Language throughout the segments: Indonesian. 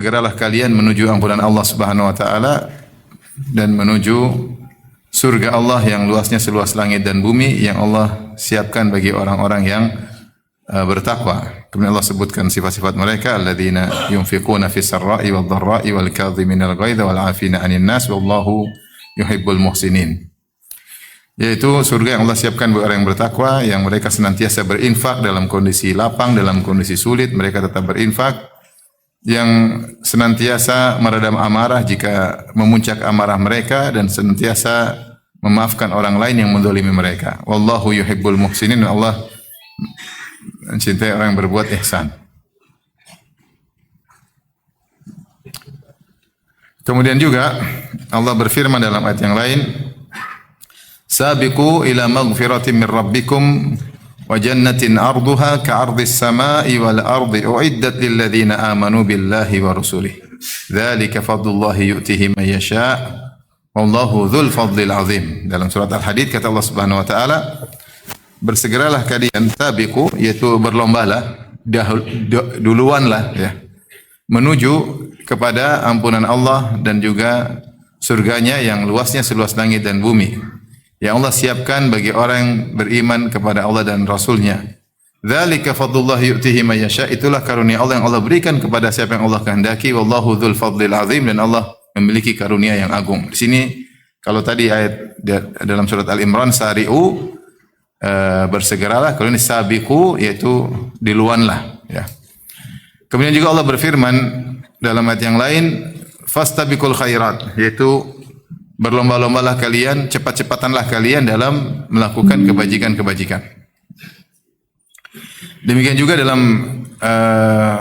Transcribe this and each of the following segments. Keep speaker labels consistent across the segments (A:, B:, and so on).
A: Segeralah kalian menuju ampunan Allah Subhanahu wa taala dan menuju surga Allah yang luasnya seluas langit dan bumi yang Allah siapkan bagi orang-orang yang bertakwa. Kemudian Allah sebutkan sifat-sifat mereka, alladzina yunfiquna fis sarra'i wad dharra'i wal kadhiminal ghaidha wal 'afina 'anil nas wallahu yuhibbul muhsinin. Yaitu surga yang Allah siapkan bagi orang yang bertakwa, yang mereka senantiasa berinfak dalam kondisi lapang, dalam kondisi sulit, mereka tetap berinfak, yang senantiasa meredam amarah jika memuncak amarah mereka dan senantiasa memaafkan orang lain yang menzalimi mereka. Wallahu yuhibbul muhsinin. Allah mencintai orang yang berbuat ihsan. Kemudian juga Allah berfirman dalam ayat yang lain, Sabiqu ila maghfiratin min rabbikum wa jannatin arduha ka'ardis samai wal ardi uiddat lil ladzina amanu billahi wa rusulihi. Dzalika fadlullahi yu'tihi man yasha' wallahu dzul fadlil azim. Dalam surat Al-Hadid kata Allah Subhanahu wa taala, bersegeralah kalian, sabiqu yaitu berlombalah, duluanlah ya, menuju kepada ampunan Allah dan juga surganya yang luasnya seluas langit dan bumi, yang Allah siapkan bagi orang yang beriman kepada Allah dan Rasul-Nya. Dzalika fadlullah yu'tihi man yasha. Itulah karunia Allah yang Allah berikan kepada siapa yang Allah kehendaki. Wallahu dzul fadlil azim. Dan Allah memiliki karunia yang agung. Di sini kalau tadi ayat dalam surat Al-Imran sari'u, bersegeralah, kalau ini sabiqu yaitu diluanlah ya. Kemudian juga Allah berfirman dalam ayat yang lain, fastabiqul khairat, yaitu berlomba-lombalah kalian, cepat-cepatanlah kalian dalam melakukan kebajikan-kebajikan. Demikian juga dalam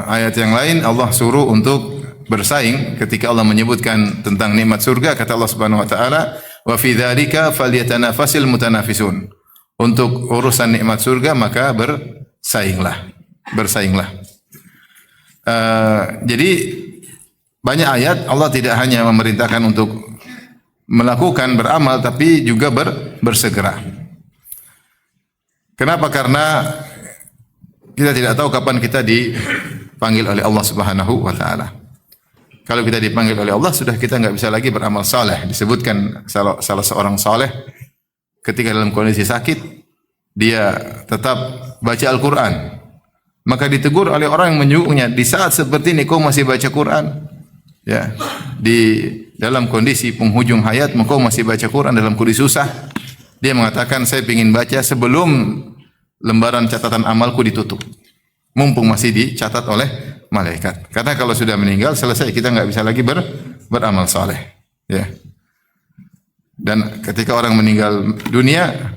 A: ayat yang lain Allah suruh untuk bersaing ketika Allah menyebutkan tentang nikmat surga, kata Allah Subhanahu wa taala, wa fi dzalika falyatanafasil mutanafisun. Untuk urusan nikmat surga maka bersainglah. Jadi banyak ayat Allah tidak hanya memerintahkan untuk melakukan beramal tapi juga bersegera. Kenapa? Karena kita tidak tahu kapan kita dipanggil oleh Allah Subhanahu wa taala. Kalau kita dipanggil oleh Allah, sudah kita enggak bisa lagi beramal saleh. Disebutkan salah seorang saleh ketika dalam kondisi sakit, dia tetap baca Al-Quran. Maka ditegur oleh orang yang menyuruhnya, di saat seperti ini kau masih baca Quran? Ya, di dalam kondisi penghujung hayat, kau masih baca Quran dalam kondisi susah. Dia mengatakan, saya ingin baca sebelum lembaran catatan amalku ditutup. Mumpung masih dicatat oleh malaikat. Karena kalau sudah meninggal, selesai, kita enggak bisa lagi beramal saleh. Ya. Dan ketika orang meninggal dunia,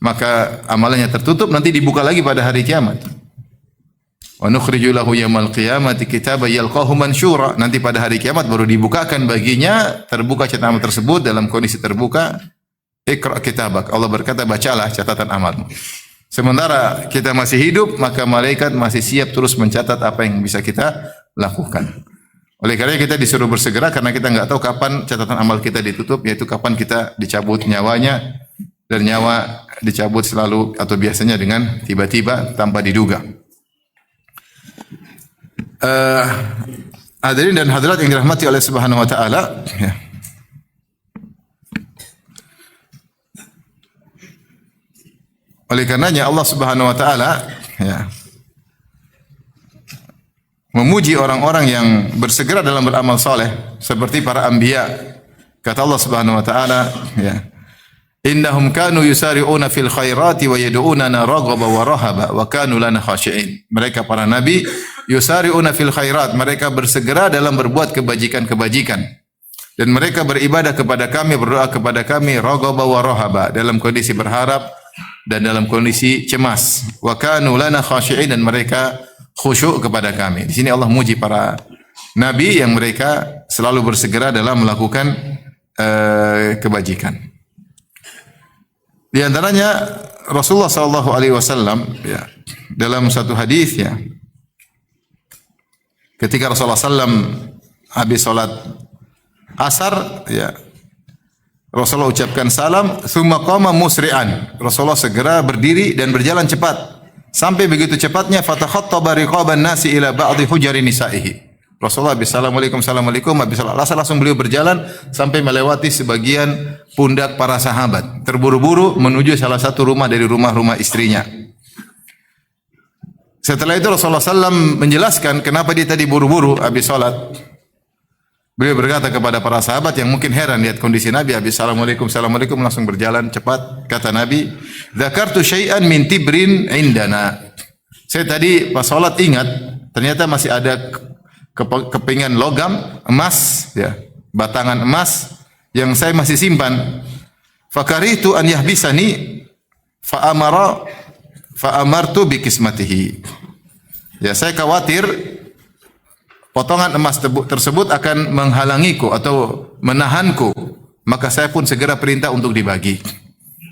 A: maka amalannya tertutup, nanti dibuka lagi pada hari kiamat. Wa nukhriju lahu yaumal qiyamati kitaban yalqahu mansyura. Nanti pada hari kiamat baru dibukakan baginya, terbuka catatan amal tersebut dalam kondisi terbuka. Iqra kitabak. Allah berkata, bacalah catatan amalmu. Sementara kita masih hidup, maka malaikat masih siap terus mencatat apa yang bisa kita lakukan. Oleh karena kita disuruh bersegera, karena kita enggak tahu kapan catatan amal kita ditutup, yaitu kapan kita dicabut nyawanya, dan nyawa dicabut selalu atau biasanya dengan tiba-tiba tanpa diduga. Hadirin dan hadirat yang dirahmati oleh Subhanahu wa taala, ya. Oleh karenanya Allah Subhanahu wa taala ya memuji orang-orang yang bersegera dalam beramal saleh seperti para anbiya. Kata Allah Subhanahu wa taala, ya, innahum kanu yusari'una fil khairati wa yad'unana raghaba wa rahaba wa kanu lana khashi'in. Mereka para nabi yusari'una fil khairat, mereka bersegera dalam berbuat kebajikan-kebajikan, dan mereka beribadah kepada kami, berdoa kepada kami, raghaba wa rahaba, dalam kondisi berharap dan dalam kondisi cemas. Wa kanu lana khashi'in, dan mereka khusyuk kepada kami. Di sini Allah muji para nabi yang mereka selalu bersegera dalam melakukan kebajikan. Di antaranya Rasulullah sallallahu alaihi wasallam ya, dalam satu hadis ya, ketika Rasulullah sallam habis salat asar ya, Rasulullah ucapkan salam, tsumma qama musri'an. Rasulullah segera berdiri dan berjalan cepat. Sampai begitu cepatnya fatakhattaba riqaban nasi ila ba'dhi hujari nisa'ihi. Rasulullah habis assalamualaikum, assalamualaikum, habis langsung beliau berjalan sampai melewati sebagian pundak para sahabat. Terburu-buru menuju salah satu rumah dari rumah-rumah istrinya. Setelah itu Rasulullah SAW menjelaskan kenapa dia tadi buru-buru habis salat. Beliau berkata kepada para sahabat yang mungkin heran lihat kondisi Nabi habis assalamualaikum, assalamualaikum langsung berjalan cepat. Kata Nabi, "Dzakartu syai'an min tibrin indana." Saya tadi pas salat ingat ternyata masih ada kepingan logam emas ya, batangan emas yang saya masih simpan. Fakaritu an yahbisani fa amartu bi kismatihi. Ya, saya khawatir potongan emas tersebut akan menghalangiku atau menahanku, maka saya pun segera perintah untuk dibagi.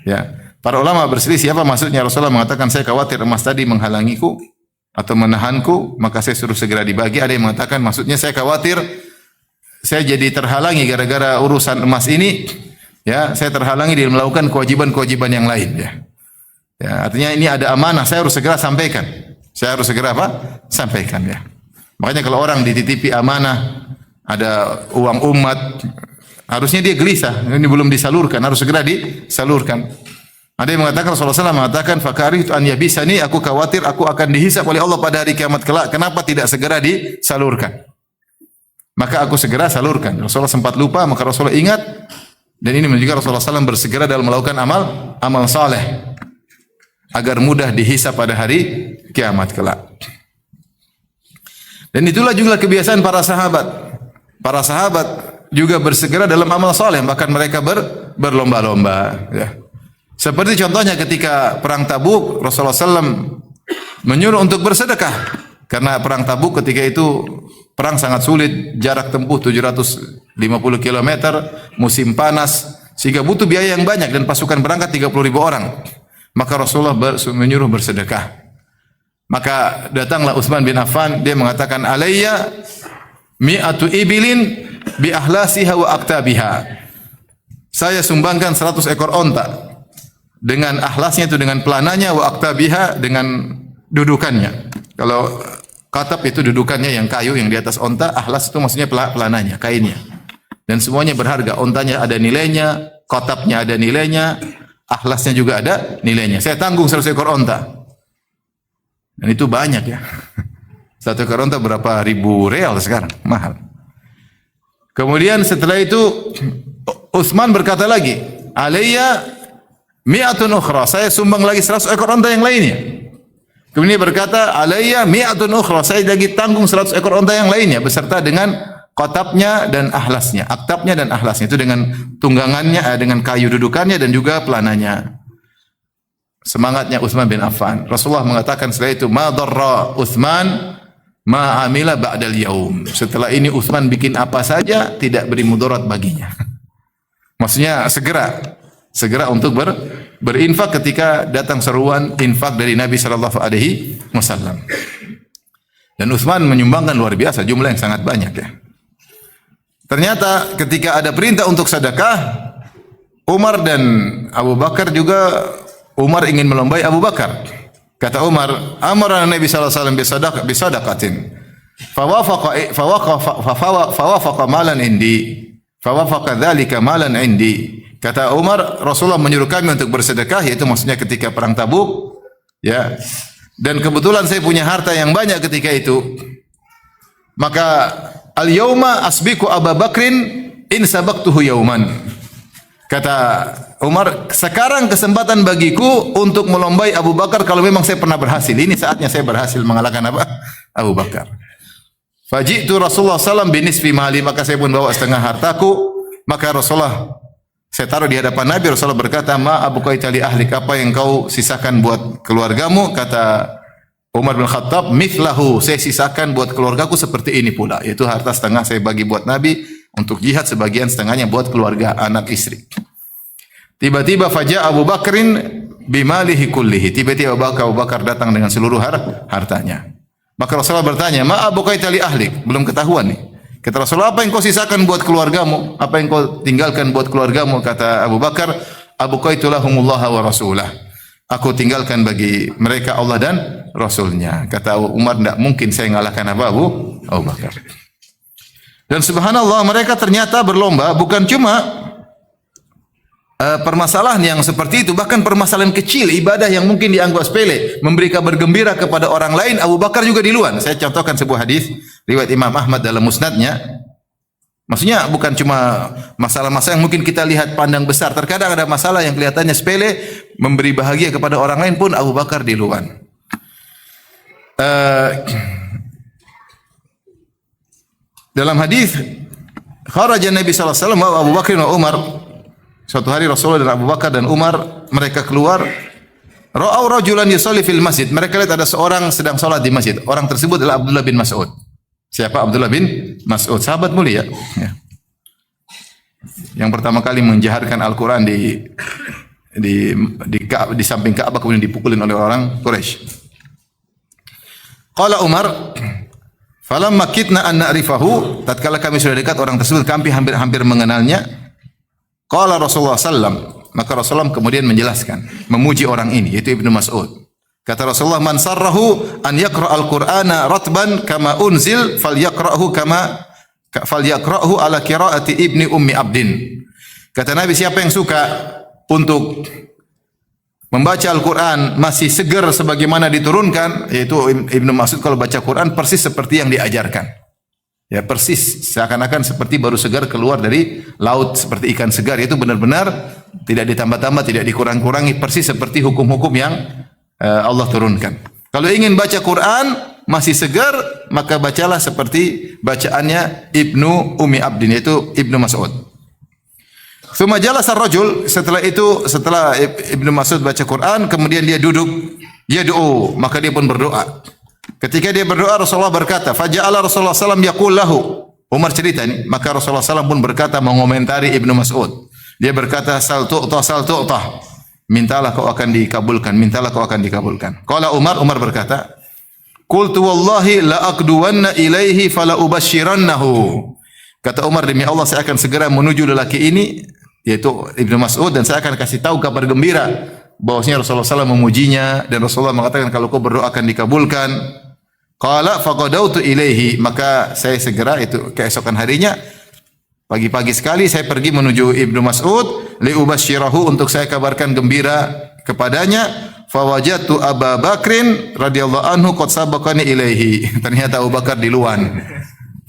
A: Ya. Para ulama berselisih apa maksudnya. Rasulullah mengatakan saya khawatir emas tadi menghalangiku atau menahanku, maka saya suruh segera dibagi. Ada yang mengatakan maksudnya saya khawatir saya jadi terhalangi gara-gara urusan emas ini, ya, saya terhalangi dari melakukan kewajiban-kewajiban yang lain, ya. Ya, artinya ini ada amanah, saya harus segera sampaikan. Saya harus segera apa? Sampaikan, ya. Makanya kalau orang dititipi amanah, ada uang umat, harusnya dia gelisah, ini belum disalurkan, harus segera disalurkan. Ada yang mengatakan Rasulullah SAW mengatakan fakaritu an yabisani, aku khawatir aku akan dihisab oleh Allah pada hari kiamat kelak. Kenapa tidak segera disalurkan? Maka aku segera salurkan. Rasulullah sempat lupa, maka Rasulullah ingat, dan ini menunjukkan Rasulullah SAW bersegera dalam melakukan amal saleh agar mudah dihisab pada hari kiamat kelak. Dan itulah juga kebiasaan para sahabat. Para sahabat juga bersegera dalam amal saleh, bahkan mereka berlomba-lomba, ya. Seperti contohnya ketika perang Tabuk, Rasulullah SAW menyuruh untuk bersedekah. Karena perang Tabuk ketika itu perang sangat sulit, jarak tempuh 750 km, musim panas, sehingga butuh biaya yang banyak dan pasukan berangkat 30.000 orang. Maka Rasulullah menyuruh bersedekah. Maka datanglah Utsman bin Affan, dia mengatakan alayya mi'atu ibilin bi ahlasiha wa aktabiha. Saya sumbangkan 100 ekor onta dengan ahlasnya, itu dengan pelananya, wa aktabiha dengan dudukannya. Kalau katab itu dudukannya yang kayu yang di atas onta, ahlas itu maksudnya pelananya, kainnya. Dan semuanya berharga. Ontanya ada nilainya, katabnya ada nilainya, ahlasnya juga ada nilainya. Saya tanggung 100 ekor onta. Dan itu banyak, ya. 1 ekor onta berapa ribu real sekarang, mahal. Kemudian setelah itu Utsman berkata lagi, alayya mi'atun ukhra, saya sumbang lagi 100 ekor onta yang lainnya. Kemudian berkata, alayya mi'atun ukhra, saya lagi tanggung 100 ekor onta yang lainnya beserta dengan qatabnya dan ahlasnya, aktabnya dan ahlasnya, itu dengan tunggangannya, dengan kayu dudukannya dan juga pelananya. Semangatnya Utsman bin Affan. Rasulullah mengatakan setelah itu, ma darra Utsman ma amila ba'dal yaum. Setelah ini Utsman bikin apa saja tidak beri mudarat baginya. Maksudnya segera untuk berinfak ketika datang seruan infak dari Nabi sallallahu alaihi wasallam. Dan Utsman menyumbangkan luar biasa, jumlah yang sangat banyak, ya. Ternyata ketika ada perintah untuk sedekah, Umar dan Abu Bakar juga, Umar ingin melombai Abu Bakar. Kata Umar, amara Nabi sallallahu alaihi wasallam bisadaqatin. Fawafaqa malan indi. Fawafaqa dzalika malan indi. Kata Umar, Rasulullah menyuruh kami untuk bersedekah, yaitu maksudnya ketika perang Tabuk, ya. Dan kebetulan saya punya harta yang banyak ketika itu. Maka al-yauma asbiqu Abu Bakrin in sabaqtuhu yauman. Kata Umar, sekarang kesempatan bagiku untuk melombai Abu Bakar kalau memang saya pernah berhasil. Ini saatnya saya berhasil mengalahkan apa? Abu Bakar. Faji'tu Rasulullah sallallahu alaihi wasallam binisfi mali, maka saya pun bawa setengah hartaku. Maka Rasulullah, saya taruh di hadapan Nabi. Rasulullah berkata, ma abuqaita li ahlik, apa yang kau sisakan buat keluargamu? Kata Umar bin Khattab, mithlahu, saya sisakan buat keluargaku seperti ini pula, yaitu harta setengah saya bagi buat Nabi untuk jihad, sebagian setengahnya buat keluarga, anak istri. Tiba-tiba faja Abu Bakrin bimalihi kullihi, tiba-tiba Abu Bakar datang dengan seluruh hartanya. Maka Rasulullah bertanya, ma abuqaita li ahlik, belum ketahuan nih. Kata Rasulullah, apa yang kau sisakan buat keluargamu? Apa yang kau tinggalkan buat keluargamu? Kata Abu Bakar, abuqaitu lahumullaha wa rasulah. Aku tinggalkan bagi mereka Allah dan Rasulnya. Kata Umar, tidak mungkin saya mengalahkan Abu Bakar. Dan subhanallah mereka ternyata berlomba bukan cuma permasalahan yang seperti itu, bahkan permasalahan kecil, ibadah yang mungkin dianggap sepele, memberi kabar gembira kepada orang lain, Abu Bakar juga duluan. Saya contohkan sebuah hadis riwayat Imam Ahmad dalam musnadnya. Maksudnya bukan cuma masalah-masalah yang mungkin kita lihat pandang besar. Terkadang ada masalah yang kelihatannya sepele, memberi bahagia kepada orang lain pun Abu Bakar duluan. Dalam hadis kharaja Nabi sallallahu alaihi wasallam wa Abu Bakar dan Umar. Suatu hari Rasulullah dan Abu Bakar dan Umar mereka keluar. Ra'au rajulan yusalli fil masjid. Mereka lihat ada seorang sedang salat di masjid. Orang tersebut adalah Abdullah bin Mas'ud. Siapa Abdullah bin Mas'ud? Sahabat mulia. Ya. Yang pertama kali menjaharkan Al-Qur'an di samping Ka'bah kemudian dipukulin oleh orang Quraisy. Qala Umar, falamma kitna an na'rifahu, tatkala kami sudah dekat orang tersebut, kami hampir mengenalnya. Qala Rasulullah sallam, maka Rasulullah kemudian menjelaskan, memuji orang ini yaitu Ibnu Mas'ud. Kata Rasulullah, man sarrahu an yaqra al-Qur'ana ratban kama unzil falyaqra'hu ala qiraati Ibni Ummi Abdin. Kata Nabi, siapa yang suka untuk membaca Al-Quran masih segar sebagaimana diturunkan, yaitu Ibnu Mas'ud kalau baca Quran persis seperti yang diajarkan. Ya, persis seakan-akan seperti baru segar keluar dari laut seperti ikan segar. Itu benar-benar tidak ditambah-tambah, tidak dikurang-kurangi, persis seperti hukum-hukum yang Allah turunkan. Kalau ingin baca Quran masih segar, maka bacalah seperti bacaannya Ibnu Ummi Abdin, yaitu Ibnu Mas'ud. Tsumma jalasa ar-rajul, setelah Ibnu Mas'ud baca Quran, kemudian dia duduk, yad'u, maka dia pun berdoa. Ketika dia berdoa, Rasulullah berkata, faja'ala Rasulullah sallam yaqul lahu. Umar cerita ini, maka Rasulullah sallam pun berkata mengomentari Ibnu Mas'ud. Dia berkata, sal tu'tah. Mintalah kau akan dikabulkan, mintalah kau akan dikabulkan. Qala Umar berkata, qultu wallahi la aqduwanna ilaihi fala ubasyirannahu. Kata Umar, demi Allah saya akan segera menuju lelaki ini, yaitu Ibnu Mas'ud, dan saya akan kasih tahu kabar gembira bahwasanya Rasulullah SAW memujinya, dan Rasulullah mengatakan kalau kau berdoa akan dikabulkan. Qala faqadautu ilaihi, maka saya segera, itu keesokan harinya pagi-pagi sekali saya pergi menuju Ibnu Mas'ud li ubasyirahu, untuk saya kabarkan gembira kepadanya. Fawajadtu Abu Bakrin radhiyallahu anhu qad sabaqani ilaihi. Ternyata Abu Bakar duluan.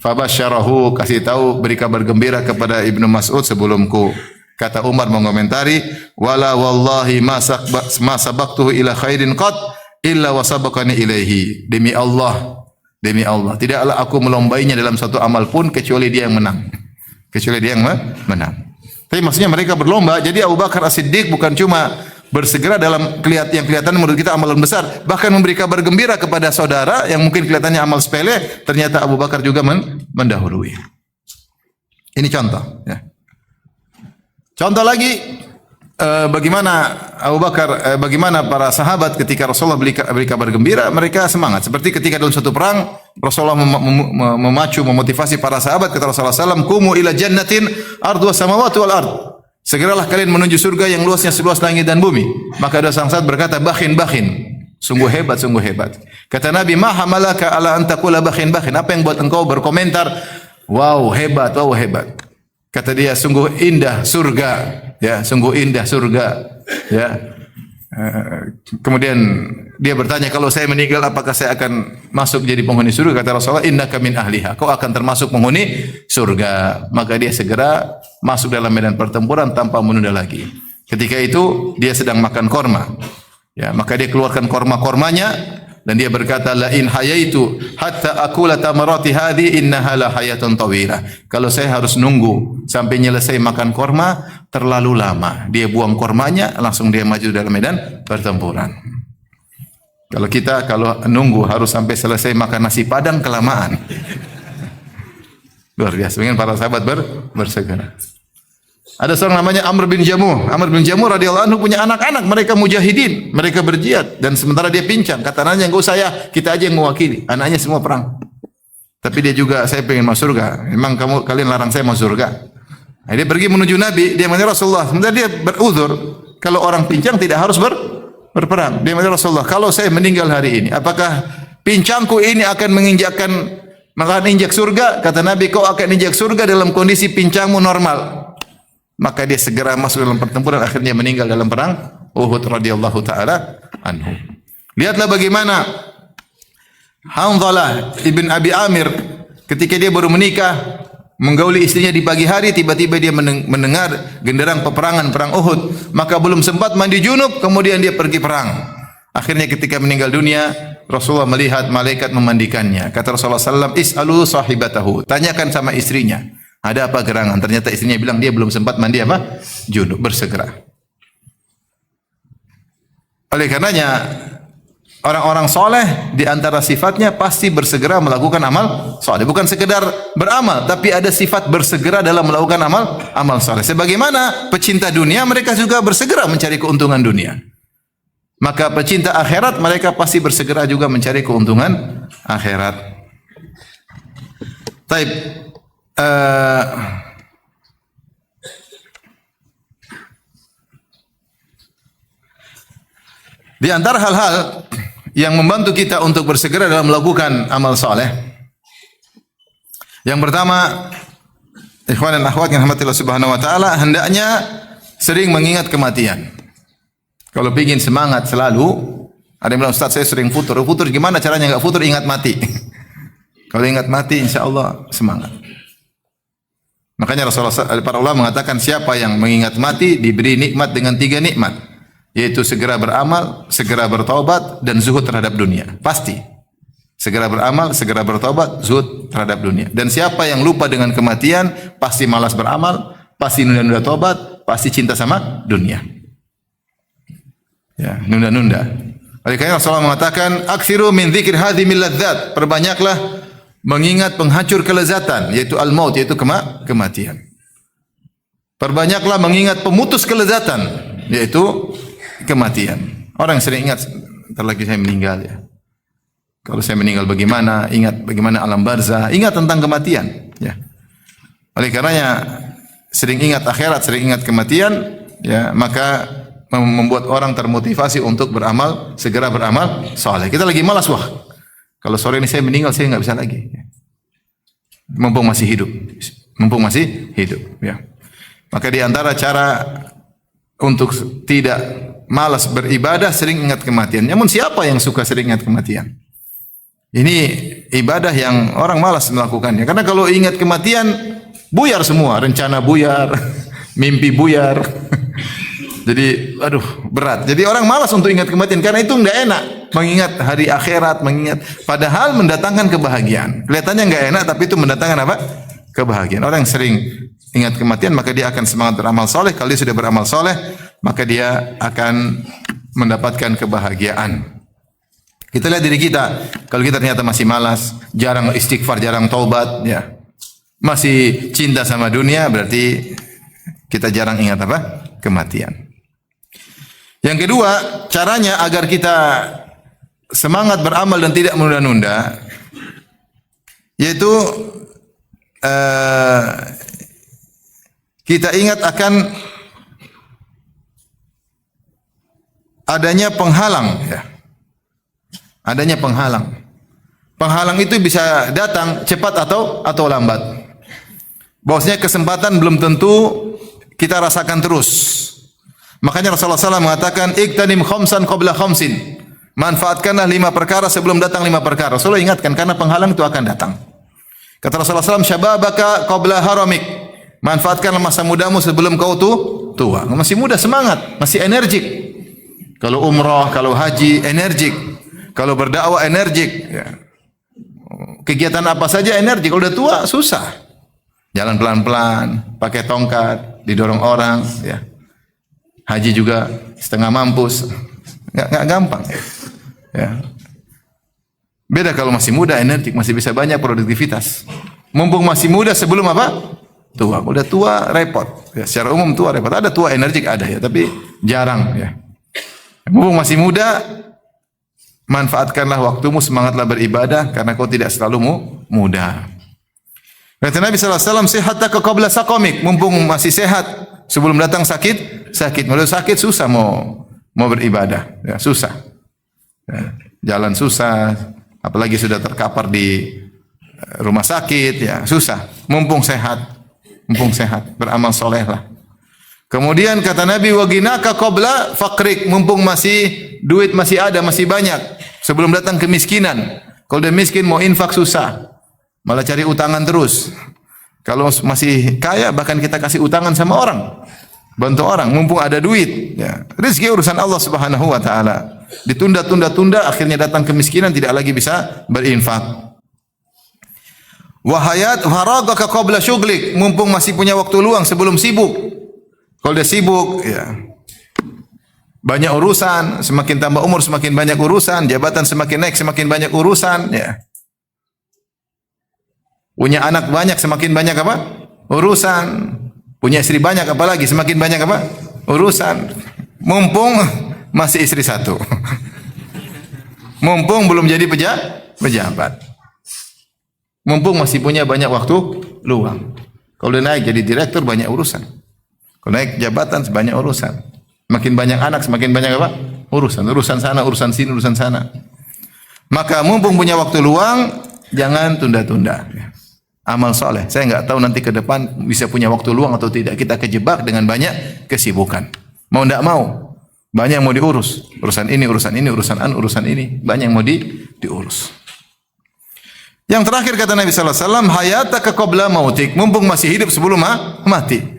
A: Fabasyarahu, kasih tahu, beri kabar gembira kepada Ibnu Mas'ud sebelumku. Kata Umar mengomentari, wala wallahi ma sabaqtuhu ila khairin qad illa wa sabaqani ilaihi. Demi Allah, tidaklah aku melombainya dalam satu amal pun kecuali dia yang menang. Tapi maksudnya mereka berlomba. Jadi Abu Bakar As-Siddiq bukan cuma bersegera dalam yang kelihatan menurut kita amalan besar, bahkan memberi kabar gembira kepada saudara yang mungkin kelihatannya amal sepele, ternyata Abu Bakar juga mendahului. Ini contoh, ya. Contoh lagi, bagaimana Abu Bakar, bagaimana para sahabat ketika Rasulullah beri kabar gembira, mereka semangat. Seperti ketika dalam suatu perang, Rasulullah memacu, memotivasi para sahabat. Kata Rasulullah SAW, kumu ila jannatin ardu samawati wal ard. Segeralah kalian menuju surga yang luasnya seluas langit dan bumi. Maka ada sang sahabat berkata, bakhin. Sungguh hebat. Kata Nabi, ma hamalaka ala an taqula bakhin. Apa yang buat engkau berkomentar, wow hebat. Kata dia, sungguh indah surga, ya, ya. Kemudian dia bertanya, kalau saya meninggal apakah saya akan masuk jadi penghuni surga? Kata Rasulullah, innaka min ahliha, kau akan termasuk penghuni surga. Maka dia segera masuk dalam medan pertempuran tanpa menunda lagi. Ketika itu dia sedang makan korma, ya, maka dia keluarkan korma-kormanya. Dan dia berkata, la in hayaitu hatta akula tamarati hadi innaha la hayatun tawilah. Kalau saya harus nunggu sampai selesai makan korma, terlalu lama. Dia buang kormanya, langsung dia maju dalam medan pertempuran. Kalau nunggu harus sampai selesai makan nasi padang, kelamaan. Luar biasa. Dengan para sahabat bersegera. Ada seorang namanya Amr bin Jamuh. Amr bin Jamuh radhiyallahu anhu punya anak-anak, mereka mujahidin, mereka berjihad, dan sementara dia pincang. Kata anaknya, enggak usah ya, kita aja yang mewakili. Anaknya semua perang. Tapi dia juga, saya pengen masuk surga. Memang kalian larang saya masuk surga. Nah, dia pergi menuju Nabi, dia menyuruh Rasulullah. Sementara dia beruzur, kalau orang pincang tidak harus berperang. Dia menyuruh Rasulullah, kalau saya meninggal hari ini, apakah pincangku ini akan menginjakkan Maka injak surga, kata Nabi, kau akan injak surga dalam kondisi pincangmu normal. Maka dia segera masuk dalam pertempuran, akhirnya meninggal dalam perang Uhud radhiyallahu taala anhu. Lihatlah bagaimana Hanzalah ibn Abi Amir ketika dia baru menikah, menggauli istrinya di pagi hari, tiba-tiba dia mendengar genderang peperangan perang Uhud, maka belum sempat mandi junub, kemudian dia pergi perang. Akhirnya ketika meninggal dunia, Rasulullah melihat malaikat memandikannya. Kata Rasulullah SAW, is'alu sahibatahu. Tanyakan sama istrinya, ada apa gerangan? Ternyata istrinya bilang dia belum sempat mandi apa? Junub, bersegera. Oleh karenanya, orang-orang soleh di antara sifatnya pasti bersegera melakukan amal soleh. Bukan sekedar beramal, tapi ada sifat bersegera dalam melakukan amal soleh. Sebagaimana pecinta dunia, mereka juga bersegera mencari keuntungan dunia. Maka pecinta akhirat, mereka pasti bersegera juga mencari keuntungan akhirat. Taib. Di antara hal-hal yang membantu kita untuk bersegera dalam melakukan amal soleh, yang pertama, ikhwan dan akhwat yang rahmatillah subhanahu wa ta'ala, hendaknya sering mengingat kematian. Kalau ingin semangat selalu, ada yang bilang, Ustaz saya sering futur. Futur gimana caranya enggak futur? Ingat mati. Kalau ingat mati, insya Allah semangat. Makanya Rasulullah, para ulama mengatakan, siapa yang mengingat mati diberi nikmat dengan 3 nikmat, yaitu segera beramal, segera bertaubat, dan zuhud terhadap dunia. Pasti. Segera beramal, segera bertaubat, zuhud terhadap dunia. Dan siapa yang lupa dengan kematian, pasti malas beramal, pasti nunda-nunda taubat, pasti cinta sama dunia. Ya, nunda-nunda. Oleh karena Rasulullah mengatakan, "Aktsiru min dzikri hadhimil ladzat." Perbanyaklah mengingat penghancur kelezatan, yaitu al-maut, yaitu kematian. Perbanyaklah mengingat pemutus kelezatan, yaitu kematian. Orang yang sering ingat, entar lagi saya meninggal ya. Kalau saya meninggal bagaimana? Ingat bagaimana alam barzah, ingat tentang kematian, ya. Oleh karenanya sering ingat akhirat, sering ingat kematian, ya, maka membuat orang termotivasi untuk beramal, segera beramal soleh. Kita lagi malas, wah, kalau sore ini saya meninggal, saya nggak bisa lagi. Mumpung masih hidup, ya. Maka di antara cara untuk tidak malas beribadah, sering ingat kematian. Namun siapa yang suka sering ingat kematian? Ini ibadah yang orang malas melakukannya. Karena kalau ingat kematian, buyar semua, rencana buyar, mimpi buyar. Jadi, berat. Jadi orang malas untuk ingat kematian karena itu enggak enak. Mengingat hari akhirat, mengingat padahal mendatangkan kebahagiaan. Kelihatannya enggak enak tapi itu mendatangkan apa? Kebahagiaan. Orang yang sering ingat kematian maka dia akan semangat beramal soleh. Kalau dia sudah beramal soleh, maka dia akan mendapatkan kebahagiaan. Kita lihat diri kita. Kalau kita ternyata masih malas, jarang istighfar, jarang taubat, ya, masih cinta sama dunia, berarti kita jarang ingat apa? Kematian. Yang kedua, caranya agar kita semangat beramal dan tidak menunda-nunda, yaitu kita ingat akan adanya penghalang, ya. Adanya penghalang. Penghalang itu bisa datang cepat atau lambat. Bahwasanya kesempatan belum tentu kita rasakan terus. Makanya Rasulullah SAW mengatakan, "Iktanim khamsan qabla khamsin." Manfaatkanlah 5 perkara sebelum datang 5 perkara. Rasulullah ingatkan karena penghalang itu akan datang. Kata Rasulullah SAW, "Syababaka qabla haramik." Manfaatkanlah masa mudamu sebelum kau tua. Masih muda, semangat, masih energik. Kalau umrah, kalau haji, energik. Kalau berdakwah, energik. Ya. Kegiatan apa saja energik. Kalau udah tua, susah. Jalan pelan-pelan, pakai tongkat, didorong orang, ya. Haji juga setengah mampus, nggak gampang. Ya. Beda kalau masih muda, energik, masih bisa banyak produktivitas. Mumpung masih muda sebelum apa? Tua. Udah tua repot. Ya, secara umum tua repot. Ada tua energik ada ya, tapi jarang ya. Mumpung masih muda, manfaatkanlah waktumu, semangatlah beribadah karena kau tidak selalu muda. Kata Nabi sallallahu alaihi wasallam, "Sihataka qabla saqamik." Mumpung masih sehat sebelum datang sakit. Kalau sakit susah mau beribadah, ya, susah. Ya, jalan susah, apalagi sudah terkapar di rumah sakit, ya susah. Mumpung sehat, beramal solehlah. Kemudian kata Nabi, waginaka qabla fakrik, mumpung masih duit masih ada, masih banyak, sebelum datang kemiskinan. Kalau udah miskin mau infak susah, malah cari utangan terus. Kalau masih kaya bahkan kita kasih utangan sama orang, bantu orang, mumpung ada duit. Ya. Rezeki urusan Allah Subhanahu wa taala. Ditunda, akhirnya datang kemiskinan, tidak lagi bisa berinfak. Wahayat faragaka qabla syughlik, mumpung masih punya waktu luang sebelum sibuk. Kalau udah sibuk, ya banyak urusan, semakin tambah umur semakin banyak urusan, jabatan semakin naik semakin banyak urusan, ya. Punya anak banyak semakin banyak apa? Urusan. Punya istri banyak apalagi semakin banyak apa? Urusan. Mumpung masih istri satu. Mumpung belum jadi pejabat. Mumpung masih punya banyak waktu luang. Kalau udah naik jadi direktur banyak urusan. Kalau naik jabatan sebanyak urusan. Makin banyak anak semakin banyak apa? Urusan. Urusan sana, urusan sini, urusan sana. Maka mumpung punya waktu luang, jangan tunda-tunda. Amal soleh. Saya enggak tahu nanti ke depan bisa punya waktu luang atau tidak. Kita kejebak dengan banyak kesibukan. Mau enggak mau. Banyak yang mau diurus. Urusan ini, urusan ini. Banyak yang mau diurus. Yang terakhir kata Nabi sallallahu alaihi wasallam, hayataka qabla mautik, mumpung masih hidup sebelum mati.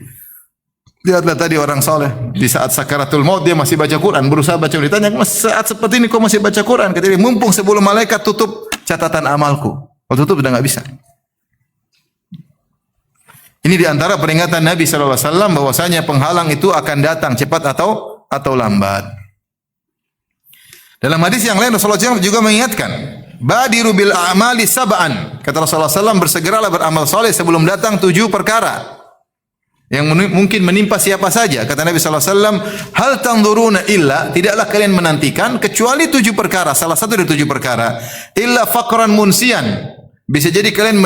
A: Lihatlah tadi orang soleh di saat sakaratul maut dia masih baca Quran, berusaha baca. Ditanya, saat seperti ini kau masih baca Quran? Kata dia, mumpung sebelum malaikat tutup catatan amalku. Kalau tutup sudah enggak bisa. Ini di antara peringatan Nabi sallallahu alaihi wasallam bahwasanya penghalang itu akan datang cepat atau lambat. Dalam hadis yang lain Rasulullah SAW juga mengingatkan, badiru bil a'mali sab'an. Kata Rasulullah SAW, bersegeralah beramal soleh sebelum datang 7 perkara yang mungkin menimpa siapa saja. Kata Nabi SAW, hal tanzuruna illa, tidaklah kalian menantikan kecuali 7 perkara. Salah satu dari 7 perkara, illa faqran munsian. Bisa jadi kalian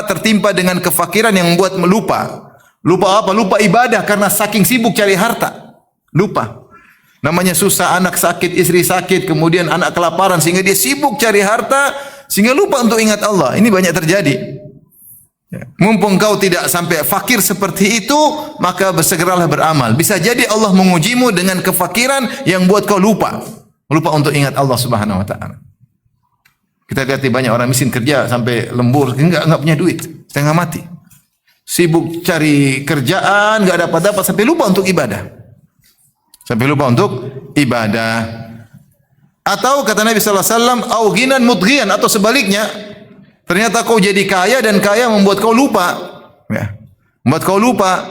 A: tertimpa dengan kefakiran yang membuat lupa. Lupa apa? Lupa ibadah karena saking sibuk cari harta. Lupa. Namanya susah, anak sakit, istri sakit, kemudian anak kelaparan sehingga dia sibuk cari harta sehingga lupa untuk ingat Allah. Ini banyak terjadi. Mumpung kau tidak sampai fakir seperti itu, maka bersegeralah beramal. Bisa jadi Allah mengujimu dengan kefakiran yang buat kau lupa untuk ingat Allah Subhanahu wa taala. Kita lihat banyak orang miskin kerja sampai lembur, enggak punya duit, setengah mati. Sibuk cari kerjaan, enggak dapat sampai lupa untuk ibadah. Atau kata Nabi sallallahu alaihi wasallam, au ghinan mudghiyan, atau sebaliknya, ternyata kau jadi kaya dan kaya membuat kau lupa, ya. Membuat kau lupa,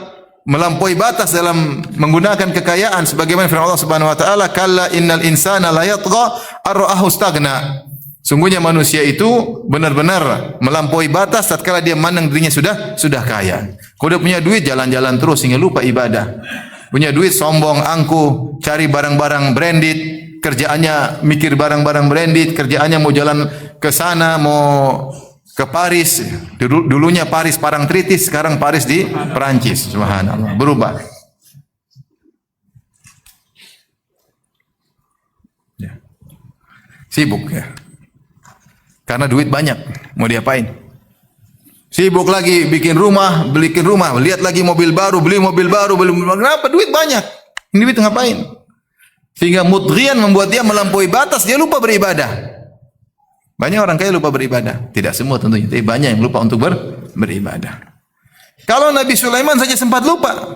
A: melampaui batas dalam menggunakan kekayaan sebagaimana firman Allah Subhanahu wa taala, kalla innal insana la yatgha ar-ra'ahu istaghna. Sungguhnya manusia itu benar-benar melampaui batas tatkala dia memandang dirinya sudah kaya. Kau udah punya duit jalan-jalan terus sehingga lupa ibadah. Punya duit sombong, angkuh, cari barang-barang branded, kerjaannya mikir barang-barang branded, kerjaannya mau jalan ke sana, mau ke Paris. Dulunya Paris Parangtritis, sekarang Paris di Perancis. Subhanallah, berubah. Ya. Sibuk ya. Karena duit banyak, mau diapain? Sibuk lagi bikin rumah, lihat lagi mobil baru, beli mobil baru. Kenapa? Duit banyak. Ini duit ngapain? Sehingga mudghiyan membuat dia melampaui batas, dia lupa beribadah. Banyak orang kaya lupa beribadah. Tidak semua tentunya, tapi banyak yang lupa untuk beribadah. Kalau Nabi Sulaiman saja sempat lupa.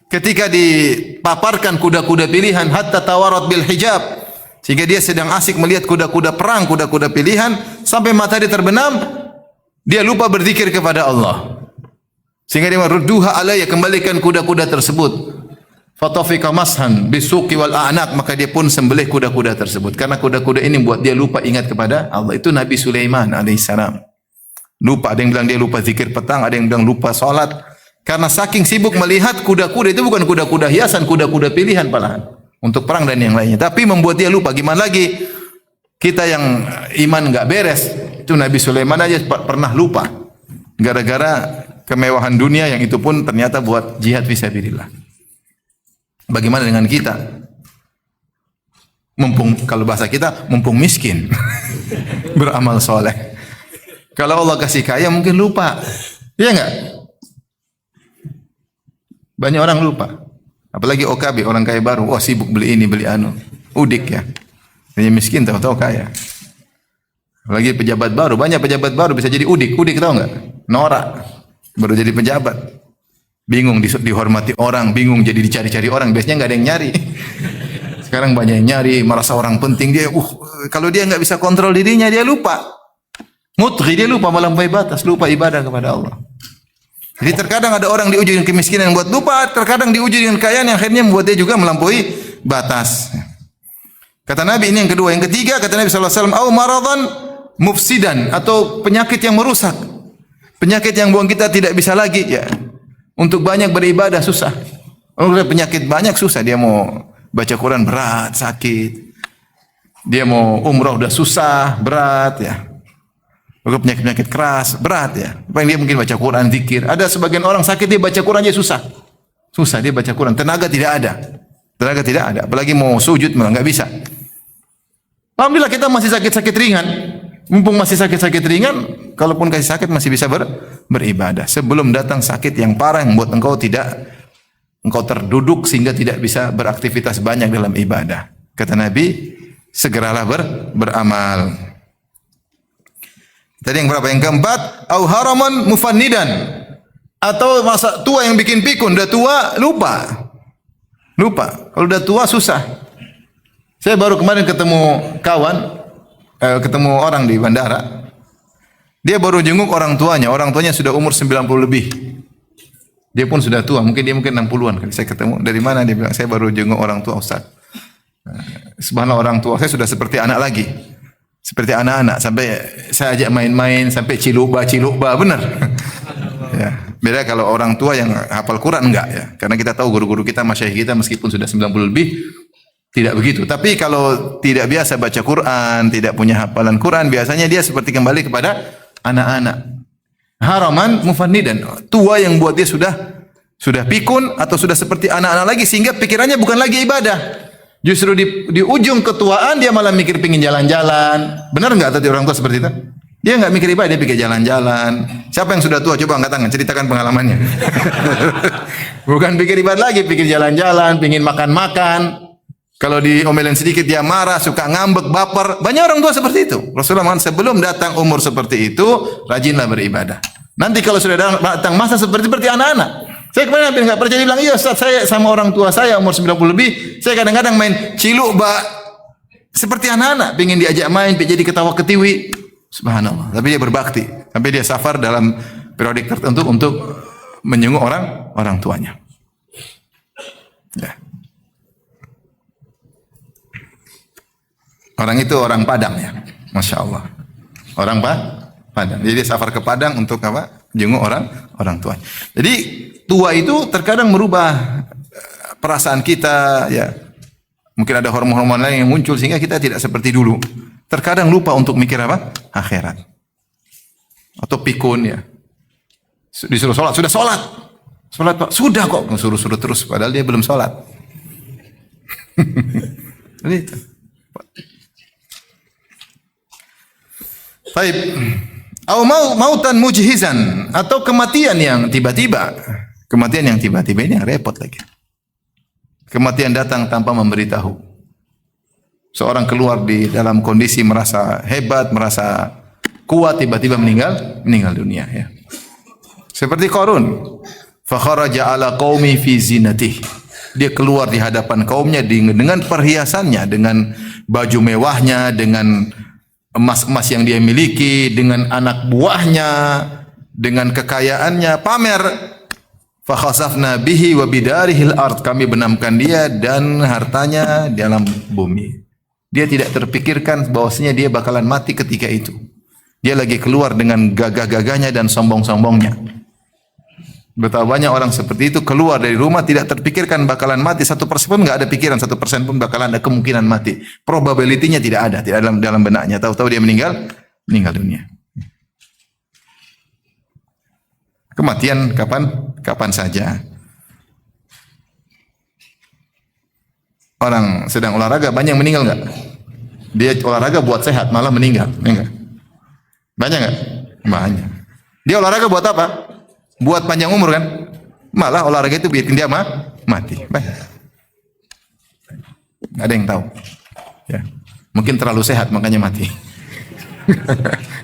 A: Ketika dipaparkan kuda-kuda pilihan, hatta tawarat bil hijab. Sehingga dia sedang asik melihat kuda-kuda perang, kuda-kuda pilihan, sampai matahari terbenam, dia lupa berzikir kepada Allah. Sehingga dia rudduha alayya, kembalikan kuda-kuda tersebut. Fatafika mashan bisuqi wal a'naq, maka dia pun sembelih kuda-kuda tersebut. Karena kuda-kuda ini buat dia lupa ingat kepada Allah. Itu Nabi Sulaiman alaihissalam. Lupa, ada yang bilang dia lupa zikir petang, ada yang bilang lupa salat. Karena saking sibuk melihat kuda-kuda itu bukan kuda-kuda hiasan, kuda-kuda pilihan malahan. Untuk perang dan yang lainnya. Tapi membuat dia lupa. Gimana lagi kita yang iman enggak beres. Itu Nabi Sulaiman aja pernah lupa. Gara-gara kemewahan dunia yang itu pun ternyata buat jihad fisabilillah. Bagaimana dengan kita? Mumpung, kalau bahasa kita, mumpung miskin. Beramal soleh. Kalau Allah kasih kaya mungkin lupa. Iya enggak? Banyak orang lupa. Apalagi OKB, orang kaya baru. Wah, sibuk beli ini, beli anu. Udik ya. Hanya miskin tahu-tahu kaya. Apalagi pejabat baru. Banyak pejabat baru bisa jadi udik. Udik tahu enggak? Norak. Baru jadi pejabat. Bingung dihormati orang. Bingung jadi dicari-cari orang. Biasanya enggak ada yang nyari. Sekarang banyak yang nyari. Merasa orang penting. Dia, kalau dia enggak bisa kontrol dirinya, dia lupa. Mutghi, dia lupa melampaui batas. Lupa ibadah kepada Allah. Jadi terkadang ada orang diuji dengan kemiskinan yang buat lupa, terkadang diuji dengan kekayaan yang akhirnya membuat dia juga melampaui batas. Kata Nabi ini yang kedua. Yang ketiga kata Nabi SAW, au maradan mufsidan, atau penyakit yang merusak. Penyakit yang buang kita tidak bisa lagi ya. Untuk banyak beribadah susah. Kalau penyakit banyak susah, dia mau baca Quran berat, sakit. Dia mau umrah udah susah, berat ya. Penyakit-penyakit keras, berat ya. Apa yang dia mungkin baca Quran, zikir. Ada sebagian orang sakit dia baca Quran aja susah. Susah dia baca Quran, tenaga tidak ada. Tenaga tidak ada, apalagi mau sujud malah enggak bisa. Alhamdulillah kita masih sakit-sakit ringan. Mumpung masih sakit-sakit ringan, kalaupun kasih sakit masih bisa beribadah. Sebelum datang sakit yang parah yang membuat engkau terduduk sehingga tidak bisa beraktivitas banyak dalam ibadah. Kata Nabi, segeralah beramal. Tadi yang berapa? Yang keempat, au haraman mufannidan, atau masa tua yang bikin pikun. Udah tua lupa. Kalau udah tua susah. Saya baru kemarin ketemu ketemu orang di bandara. Dia baru jenguk orang tuanya. Orang tuanya sudah umur 90 lebih. Dia pun sudah tua, mungkin 60-an. Saya ketemu, dari mana? Dia bilang, saya baru jenguk orang tua Ustaz. Subhanallah, orang tua saya sudah seperti anak lagi. Seperti anak-anak, sampai saya ajak main-main, sampai ciluba, benar. Ya. Beda kalau orang tua yang hafal Quran enggak ya. Karena kita tahu guru-guru kita, masyayikh kita meskipun sudah 90 lebih tidak begitu. Tapi kalau tidak biasa baca Quran, tidak punya hafalan Quran, biasanya dia seperti kembali kepada anak-anak. Haraman mufannidan, tua yang buat dia sudah pikun atau sudah seperti anak-anak lagi sehingga pikirannya bukan lagi ibadah. Justru di ujung ketuaan dia malah mikir pingin jalan-jalan. Benar enggak tadi orang tua seperti itu? Dia enggak mikir ibadah, dia pikir jalan-jalan. Siapa yang sudah tua? Coba angkat tangan, ceritakan pengalamannya. Bukan pikir ibadah lagi, pikir jalan-jalan, pingin makan-makan. Kalau diomelin sedikit dia marah, suka ngambek, baper. Banyak orang tua seperti itu. Rasulullah mengatakan sebelum datang umur seperti itu, rajinlah beribadah. Nanti kalau sudah datang masa seperti anak-anak. Saya kemarin hampir enggak percaya, dia bilang, iya Ustaz, saya sama orang tua saya umur 90 lebih, saya kadang-kadang main ciluk, seperti anak-anak, pengen diajak main, jadi ketawa ketiwi. Subhanallah. Tapi dia berbakti, sampai dia safar dalam periodik tertentu untuk menjenguk orang tuanya. Ya. Orang itu orang Padang ya, Masya Allah. Orang Padang. Jadi dia safar ke Padang untuk apa? Jenguk orang tua. Jadi tua itu terkadang merubah perasaan kita ya. Mungkin ada hormon-hormon lain yang muncul sehingga kita tidak seperti dulu. Terkadang lupa untuk mikir apa? Akhirat. Atau pikun ya. Disuruh sholat, sudah sholat. Sholat Pak, sudah kok. Suruh-suruh terus padahal dia belum sholat. Itu. Baik. Au mautan mujhizan, atau kematian yang tiba-tiba. Kematian yang tiba-tiba ini yang repot lagi. Kematian datang tanpa memberitahu. Seorang keluar di dalam kondisi merasa hebat, merasa kuat, tiba-tiba meninggal dunia ya. Seperti Qarun. Fa kharaja ala qaumi fi zinatihi. Dia keluar di hadapan kaumnya dengan perhiasannya, dengan baju mewahnya, dengan emas-emas yang dia miliki, dengan anak buahnya, dengan kekayaannya, pamer. Fa khasafna bihi wa bidarihil ard, kami benamkan dia dan hartanya dalam bumi. Dia tidak terpikirkan bahwasanya dia bakalan mati ketika itu. Dia lagi keluar dengan gagah-gagahnya dan sombong-sombongnya. Betapa banyak orang seperti itu keluar dari rumah tidak terpikirkan bakalan mati, 1% pun enggak ada pikiran, 1% pun bakalan ada kemungkinan mati. Probability-nya tidak ada dalam benaknya. Tahu-tahu dia meninggal dunia. Kematian kapan saja. Orang sedang olahraga banyak meninggal enggak? Dia olahraga buat sehat malah meninggal. Banyak enggak? Banyak. Dia olahraga buat apa? Buat panjang umur kan? Malah olahraga itu bikin dia mati. Banyak. Nggak ada yang tahu. Ya. Mungkin terlalu sehat makanya mati.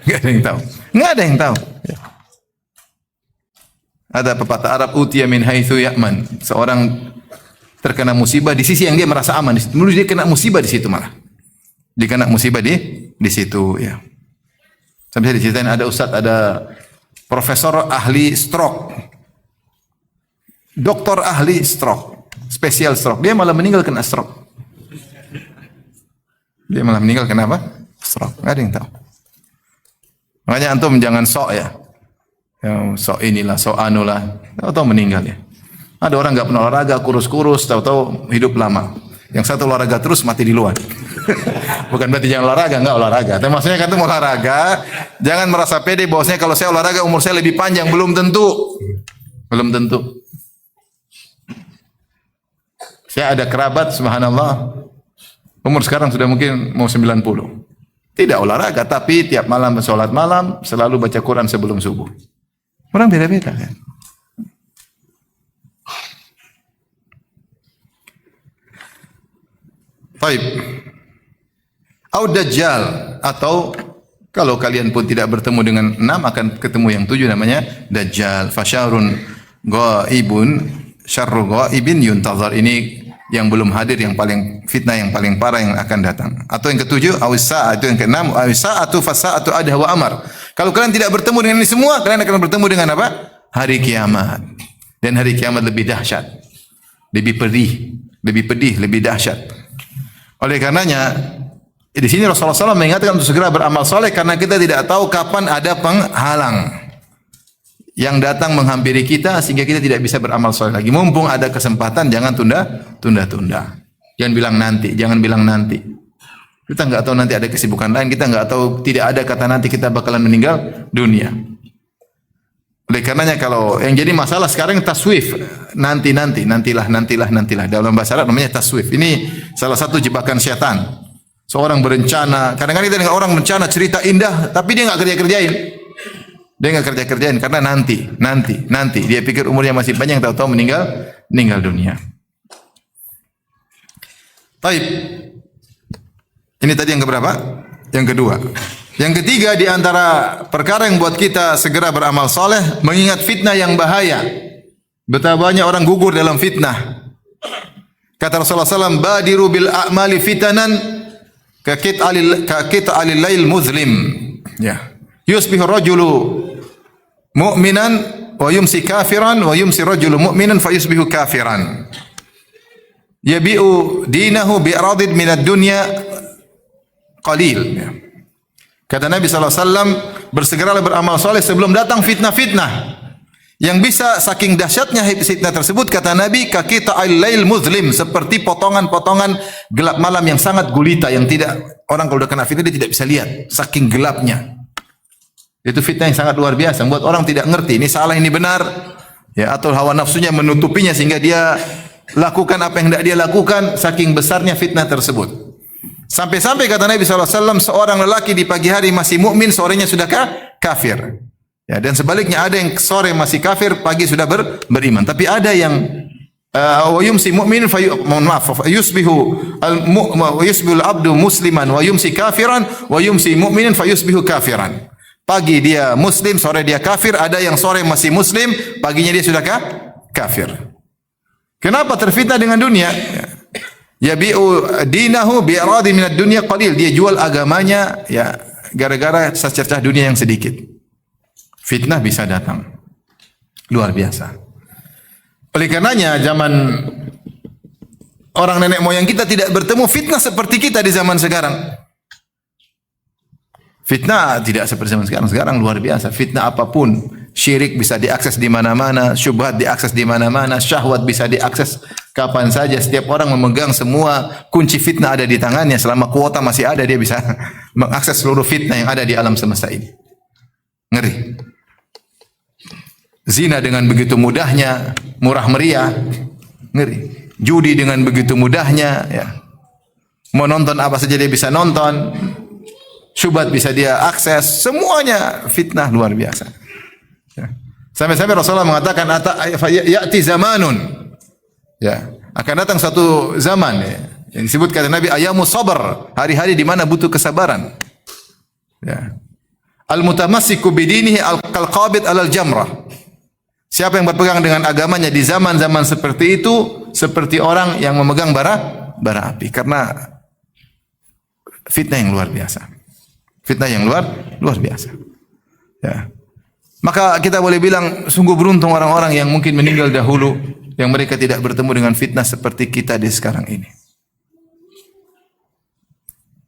A: Nggak ada yang tahu. Nggak ada yang tahu. Ya. Ada pepatah Arab, utiya min haitsu ya'man. Seorang terkena musibah di sisi yang dia merasa aman. Menurut dia kena musibah di situ malah. Dia kena musibah di situ ya. Sampai diceritain ada ustaz, ada profesor ahli stroke. Doktor ahli stroke, spesial stroke. Dia malah meninggal kena stroke. Dia malah meninggal kenapa? Stroke. Enggak ada yang tahu. Makanya antum jangan sok ya. Sok inilah, sok anulah. Tahu-tahu meninggal ya. Ada orang enggak pernah olahraga, kurus-kurus, tahu-tahu hidup lama. Yang satu olahraga terus mati di luar. Bukan berarti jangan olahraga, enggak olahraga. Tapi maksudnya kan olahraga, jangan merasa pede bahwasanya kalau saya olahraga umur saya lebih panjang, belum tentu. Belum tentu. Saya ada kerabat subhanallah umur sekarang sudah mungkin mau 90. Tidak olahraga tapi tiap malam sholat malam selalu baca Quran sebelum subuh. Orang beda-beda kan. Baik. Au Dajjal, atau kalau kalian pun tidak bertemu dengan 6 akan ketemu yang 7 namanya Dajjal. Fasyarun ghaibun syarru ghaibin yuntazar. Ini yang belum hadir, yang paling fitnah, yang paling parah yang akan datang. Atau yang ketujuh awisa, itu yang keenam awisa atau fasa atau adha wa amar. Kalau kalian tidak bertemu dengan ini semua, kalian akan bertemu dengan apa? Hari kiamat. Dan hari kiamat lebih dahsyat, lebih pedih, lebih dahsyat. Oleh karenanya di sini Rasulullah SAW mengingatkan untuk segera beramal soleh karena kita tidak tahu kapan ada penghalang yang datang menghampiri kita sehingga kita tidak bisa beramal soleh lagi. Mumpung ada kesempatan, jangan tunda-tunda. Jangan bilang nanti. Kita nggak tahu nanti ada kesibukan lain, kita nggak tahu, tidak ada kata nanti kita bakalan meninggal dunia. Oleh karenanya kalau yang jadi masalah sekarang taswif, nantilah. Dalam bahasa Arab namanya taswif. Ini salah satu jebakan setan. Seorang berencana, kadang-kadang kita dengan orang berencana cerita indah, tapi dia nggak kerja-kerjain. Dia nggak kerja-kerjain karena nanti. Dia pikir umurnya masih panjang, tahu-tahu meninggal dunia. Taib. Ini tadi yang keberapa? Yang kedua. Yang ketiga di antara perkara yang buat kita segera beramal soleh, mengingat fitnah yang bahaya. Betapa banyak orang gugur dalam fitnah. Kata Rasulullah SAW, badiru bil a'mali fitanan kakit alil lail muzlim. Ya. Yusbihu rajulu mu'minan wa yumsi kafiran wa yumsi rajulu mu'minan fa yusbihu kafiran. Yabi'u dinahu bi'radid minad dunya qalil. Ya. Kata Nabi SAW, bersegeralah beramal soleh sebelum datang fitnah-fitnah. Yang bisa saking dahsyatnya fitnah tersebut, kata Nabi, kakita al-lail muzlim, seperti potongan-potongan gelap malam yang sangat gulita, yang tidak, orang kalau sudah kena fitnah dia tidak bisa lihat, saking gelapnya. Itu fitnah yang sangat luar biasa, membuat orang tidak ngerti, ini salah, ini benar, ya, atau hawa nafsunya menutupinya sehingga dia lakukan apa yang tidak dia lakukan, saking besarnya fitnah tersebut. Sampai-sampai kata Nabi SAW, seorang lelaki di pagi hari masih mukmin, sorenya sudah kafir. Ya, dan sebaliknya ada yang sore masih kafir, pagi sudah beriman. Tapi ada yang wa yumsi mu'min yusbihu al-abdu musliman wa yumsi kafiran wa yumsi mu'minin fayusbihu kafiran. Pagi dia muslim, sore dia kafir. Ada yang sore masih muslim, paginya dia sudah kafir. Kenapa terfitnah dengan dunia? Yabi'u dinahu bi'radi minad dunya qalil. Dia jual agamanya ya gara-gara secercah dunia yang sedikit. Fitnah bisa datang. Luar biasa. Oleh karenanya zaman orang nenek moyang kita tidak bertemu fitnah seperti kita di zaman sekarang. Fitnah tidak seperti zaman sekarang. Sekarang luar biasa. Fitnah apapun. Syirik bisa diakses di mana-mana. Syubhat diakses di mana-mana. Syahwat bisa diakses kapan saja. Setiap orang memegang semua kunci fitnah ada di tangannya. Selama kuota masih ada, dia bisa mengakses seluruh fitnah yang ada di alam semesta ini. Ngeri. Zina dengan begitu mudahnya, murah meriah. Ngeri. Judi dengan begitu mudahnya. Ya. Mau nonton apa saja dia bisa nonton. syubhat bisa dia akses, semuanya fitnah luar biasa. Ya. Sampai-sampai Rasulullah mengatakan ya'ti zamanun. Ya, akan datang satu zaman ya, yang disebut kata Nabi ayamu sabar, hari-hari di mana butuh kesabaran. Ya. Al-mutamassiku bidinihi al-qalqabid alal jamrah. Siapa yang berpegang dengan agamanya di zaman-zaman seperti itu seperti orang yang memegang bara api karena fitnah yang luar biasa. Fitnah yang luar biasa. Ya. Maka kita boleh bilang sungguh beruntung orang-orang yang mungkin meninggal dahulu yang mereka tidak bertemu dengan fitnah seperti kita di sekarang ini.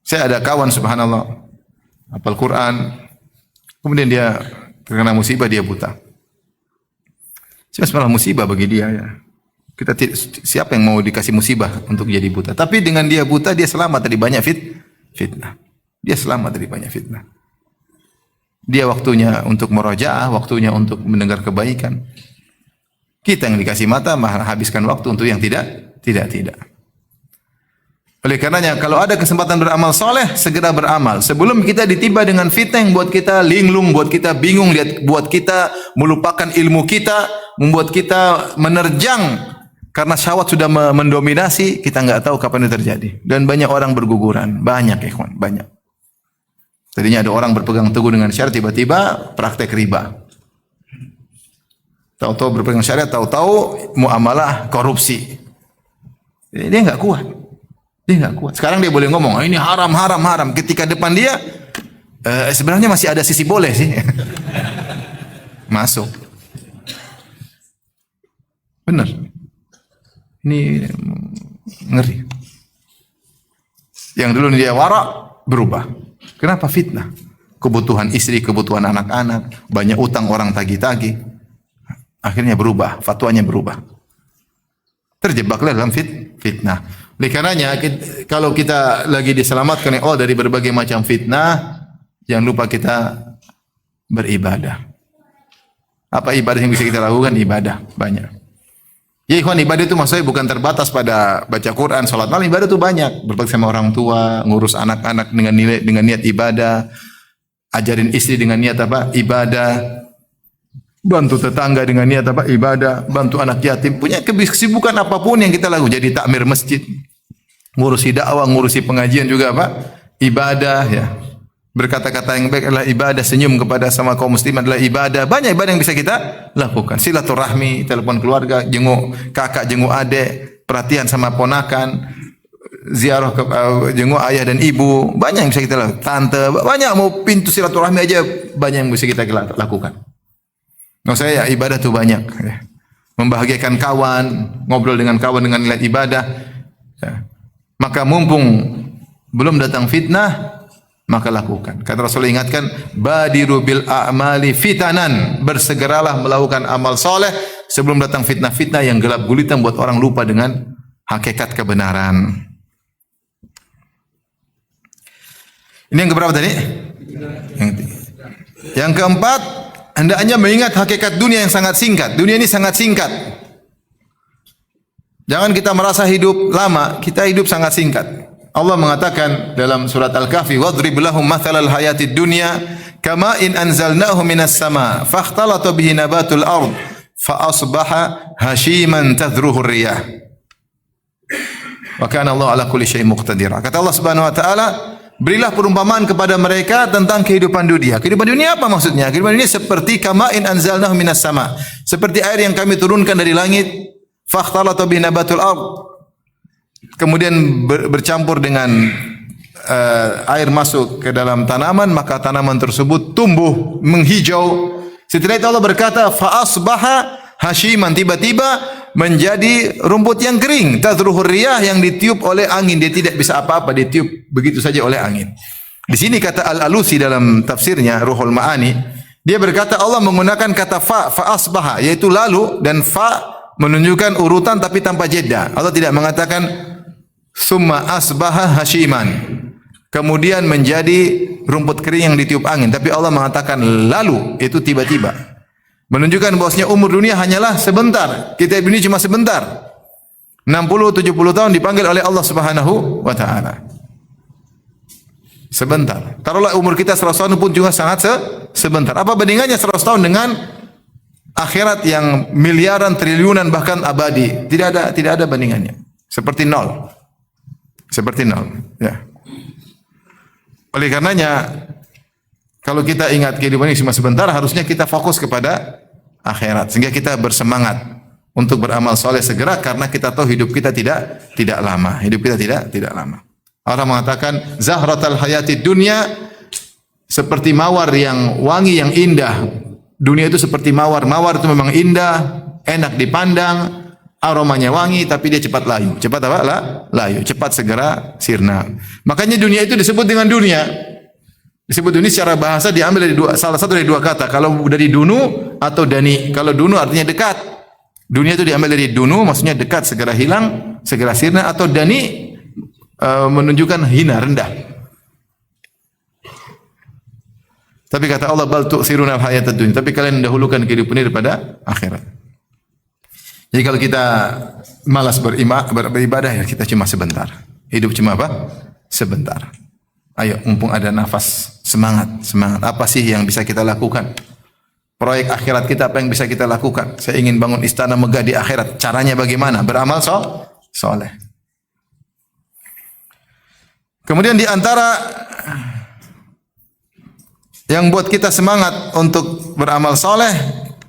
A: Saya ada kawan subhanallah hafal Quran, kemudian dia terkena musibah, dia buta. Sebenarnya musibah bagi dia ya. Siapa yang mau dikasih musibah untuk jadi buta? Tapi dengan dia buta dia selamat dari banyak fitnah. Dia selamat dari banyak fitnah. Dia waktunya untuk murajaah, waktunya untuk mendengar kebaikan. Kita yang dikasih mata habiskan waktu untuk yang tidak. Oleh karenanya kalau ada kesempatan beramal soleh, segera beramal. Sebelum kita ditimpa dengan fitnah yang buat kita linglung, buat kita bingung, buat kita melupakan ilmu kita, membuat kita menerjang karena syahwat sudah mendominasi, kita nggak tahu kapan itu terjadi. Dan banyak orang berguguran, banyak ikhwan, banyak. Tadinya ada orang berpegang teguh dengan syariat, tiba-tiba praktek riba. Tahu-tahu berpegang syariat, tahu-tahu muamalah korupsi. Dia nggak kuat. Sekarang dia boleh ngomong, ini haram. Ketika depan dia, sebenarnya masih ada sisi boleh sih. Masuk. Benar. Ini ngeri. Yang dulu dia wara, berubah. Kenapa fitnah? Kebutuhan istri, kebutuhan anak-anak, banyak utang orang tagih-tagih. Akhirnya berubah, fatwanya berubah. Terjebaklah dalam fitnah. Oleh karenanya kalau kita lagi diselamatkan oleh Allah dari berbagai macam fitnah, jangan lupa kita beribadah. Apa ibadah yang bisa kita lakukan? Ibadah banyak. Ya ikhwan, ibadah itu maksudnya bukan terbatas pada baca Quran, salat malam, ibadah itu banyak. Berbakti sama orang tua, ngurus anak-anak dengan niat ibadah, ajarin istri dengan niat apa? Ibadah. Bantu tetangga dengan niat apa? Ibadah. Bantu anak yatim. Punya kesibukan apapun yang kita lakukan. Jadi takmir masjid, ngurusi dakwah, ngurusi pengajian juga apa? Ibadah ya. Berkata-kata yang baik adalah ibadah, senyum kepada sama kaum muslim adalah ibadah. Banyak ibadah yang bisa kita lakukan. Silaturahmi, telepon keluarga, jenguk kakak, jenguk adik, perhatian sama ponakan, ziarah jenguk ayah dan ibu. Banyak yang bisa kita lakukan. Tante, banyak mau pintu silaturahmi aja banyak yang bisa kita lakukan. Nah, saya ibadah tuh banyak. Ya. Membahagiakan kawan, ngobrol dengan kawan dengan nilai ibadah. Ya. Maka mumpung belum datang fitnah, maka lakukan. Kata Rasulullah ingatkan, badiru bil a'mali fitanan. Bersegeralah melakukan amal soleh sebelum datang fitnah-fitnah yang gelap gulita membuat orang lupa dengan hakikat kebenaran. Ini yang keberapa tadi? Yang keempat, hendaknya mengingat hakikat dunia yang sangat singkat. Dunia ini sangat singkat. Jangan kita merasa hidup lama, kita hidup sangat singkat. Allah mengatakan dalam surat Al-Kahfi, "Wadrib lahum mathalal hayatid dunya kama in anzalnahu minas sama, fakhtalata bihi nabatul ard, fa asbaha hashiman tadhruhu riyah." Wa kana Allah ala kulli syai'in muqtadira. Kata Allah Subhanahu wa taala, berilah perumpamaan kepada mereka tentang kehidupan dunia. Kehidupan dunia apa maksudnya? Kehidupan dunia seperti kama in anzalnahu minas sama, seperti air yang kami turunkan dari langit, fakhtalata bihi nabatul ard, kemudian bercampur dengan air masuk ke dalam tanaman, maka tanaman tersebut tumbuh menghijau. Setelah itu Allah berkata, fa asbaha hashiman, tiba-tiba menjadi rumput yang kering, tadhruhur riyah, yang ditiup oleh angin. Dia tidak bisa apa-apa, ditiup begitu saja oleh angin. Di sini kata Al-Alusi dalam tafsirnya Ruhul Ma'ani, dia berkata Allah menggunakan kata fa asbaha, yaitu lalu, dan fa menunjukkan urutan tapi tanpa jeda. Allah tidak mengatakan summa asbaha hashiman, kemudian menjadi rumput kering yang ditiup angin, tapi Allah mengatakan lalu, itu tiba-tiba. Menunjukkan bahwasanya umur dunia hanyalah sebentar. Kita ini cuma sebentar. 60-70 tahun dipanggil oleh Allah Subhanahu wa taala. Sebentar. Taruhlah umur kita 100 tahun pun juga sangat sebentar. Apa bandingannya 100 tahun dengan akhirat yang miliaran, triliunan, bahkan abadi? Tidak ada bandingannya. Seperti nol. Seperti nol. Ya. Oleh karenanya, kalau kita ingat kehidupan ini cuma sebentar, harusnya kita fokus kepada akhirat. Sehingga kita bersemangat untuk beramal soleh segera, karena kita tahu hidup kita tidak lama. Hidup kita tidak lama. Orang mengatakan zahratal hayati dunya, seperti mawar yang wangi, yang indah. Dunia itu seperti mawar. Mawar itu memang indah, enak dipandang, aromanya wangi, tapi dia cepat layu. Cepat apa? Layu. Cepat segera sirna. Makanya dunia itu disebut dengan dunia. Disebut dunia secara bahasa diambil dari salah satu dari dua kata. Kalau dari dunu atau dani. Kalau dunu artinya dekat. Dunia itu diambil dari dunu, maksudnya dekat, segera hilang, segera sirna. Atau dani menunjukkan hina, rendah. Tapi kata Allah, bal tu'thiruna al-hayatad dunya. Tapi kalian mendahulukan kehidupan ini daripada akhirat. Jadi kalau kita malas beribadah, ya kita cuma sebentar. Hidup cuma apa? Sebentar. Ayo, mumpung ada nafas, semangat. Apa sih yang bisa kita lakukan? Proyek akhirat kita, apa yang bisa kita lakukan? Saya ingin bangun istana megah di akhirat. Caranya bagaimana? Beramal soleh. Kemudian di antara yang buat kita semangat untuk beramal soleh,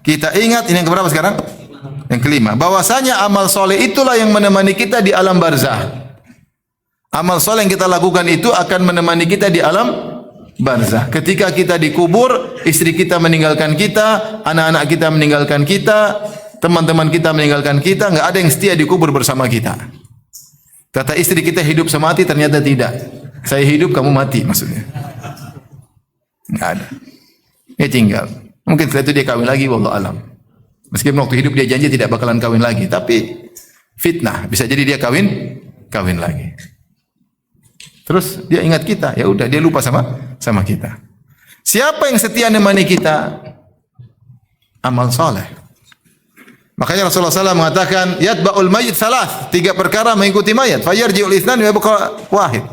A: kita ingat, ini yang keberapa sekarang? Yang kelima. Bahwasanya amal soleh itulah yang menemani kita di alam barzah. Amal soleh yang kita lakukan itu akan menemani kita di alam barzah. Ketika kita dikubur, istri kita meninggalkan kita, anak-anak kita meninggalkan kita, teman-teman kita meninggalkan kita, enggak ada yang setia dikubur bersama kita. Kata istri kita hidup semati, ternyata tidak. Saya hidup, kamu mati maksudnya. Enggak ada. Dia tinggal. Mungkin setelah itu dia kawin lagi, wallahu alam. Meskipun waktu hidup dia janji tidak bakalan kawin lagi, tapi fitnah, bisa jadi dia kawin lagi. Terus dia ingat kita, ya udah dia lupa sama kita. Siapa yang setia menemani kita? Amal soleh. Makanya Rasulullah SAW mengatakan, yatba'ul mayyit salas, 3 perkara mengikuti mayat. Fayarji'ul itsnan wa yabqa wahid.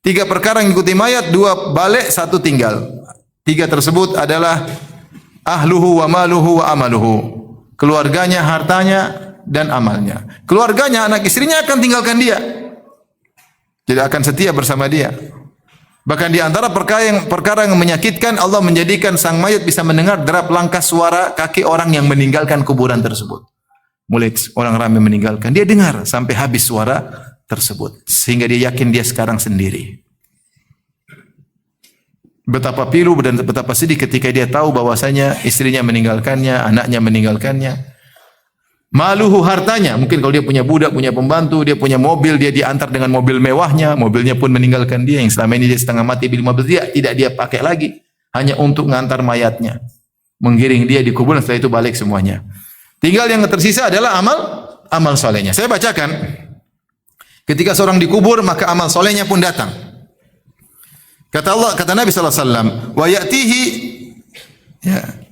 A: 3 perkara mengikuti mayat, 2 balik, 1 tinggal. 3 tersebut adalah ahluhu wa maluhu wa amaluhu. Keluarganya, hartanya, dan amalnya. Keluarganya, anak istrinya akan tinggalkan dia. Tidak akan setia bersama dia. Bahkan di antara perkara yang menyakitkan, Allah menjadikan sang mayat bisa mendengar derap langkah suara kaki orang yang meninggalkan kuburan tersebut. Mulai orang ramai meninggalkan, dia dengar sampai habis suara tersebut. Sehingga dia yakin dia sekarang sendiri. Betapa pilu dan betapa sedih ketika dia tahu bahwasanya istrinya meninggalkannya, anaknya meninggalkannya. Maluhu, hartanya. Mungkin kalau dia punya budak, punya pembantu, dia punya mobil, dia diantar dengan mobil mewahnya, mobilnya pun meninggalkan dia. Yang selama ini dia setengah mati beli mobil dia, tidak dia pakai lagi. Hanya untuk mengantar mayatnya. Menggiring dia di kuburan, setelah itu balik semuanya. Tinggal yang tersisa adalah amal solehnya. Saya bacakan. Ketika seorang dikubur, maka amal solehnya pun datang. Kata Nabi SAW, wa ya'tihi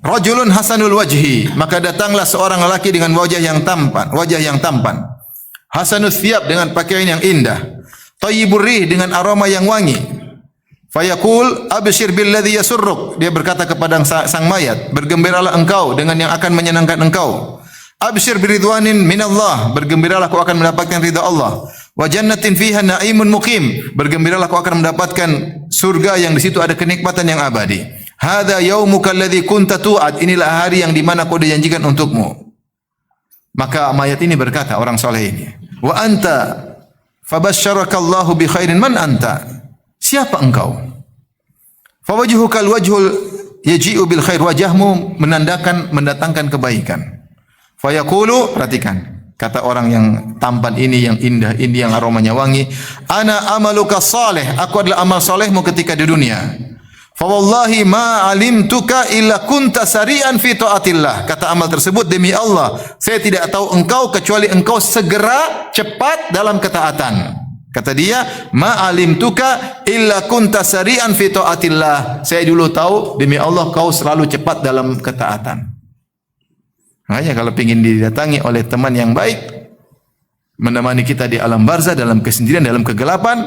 A: rajulun hasanul wajhi, maka datanglah seorang lelaki dengan wajah yang tampan. Hasanus thiyab, dengan pakaian yang indah. Thayyibur rih, dengan aroma yang wangi. Fayaqul abshir billadhi yasurruk, dia berkata kepada sang mayat, bergembiralah engkau dengan yang akan menyenangkan engkau. Abshir biridwanin minallah, bergembiralah kau akan mendapatkan ridha Allah. Wa jannatin fiha na'imun muqim, bergembiralah kau akan mendapatkan surga yang di situ ada kenikmatan yang abadi. Hadza yaumuka alladzi kunta tu'ad, inilah hari yang di mana kau dijanjikan untukmu. Maka mayat ini berkata, orang soleh ini, wa anta fabasyarakallahu bi khairin, man anta? Siapa engkau? Fawajhuka alwajhul yaji'u bil khair, wajahmu mendatangkan kebaikan. Fayaqulu, perhatikan kata orang yang tampan ini, yang indah ini, yang aromanya wangi, ana amaluka salih, aku adalah amal solehmu ketika di dunia. Fa wallahi ma alimtuka illa kunta sari'an fi taatillah, kata amal tersebut, demi Allah saya tidak tahu engkau kecuali engkau segera cepat dalam ketaatan. Kata dia, ma alimtuka illa kunta sari'an fi taatillah, saya dulu tahu demi Allah kau selalu cepat dalam ketaatan. Makanya kalau ingin didatangi oleh teman yang baik, menemani kita di alam barzah, dalam kesendirian, dalam kegelapan,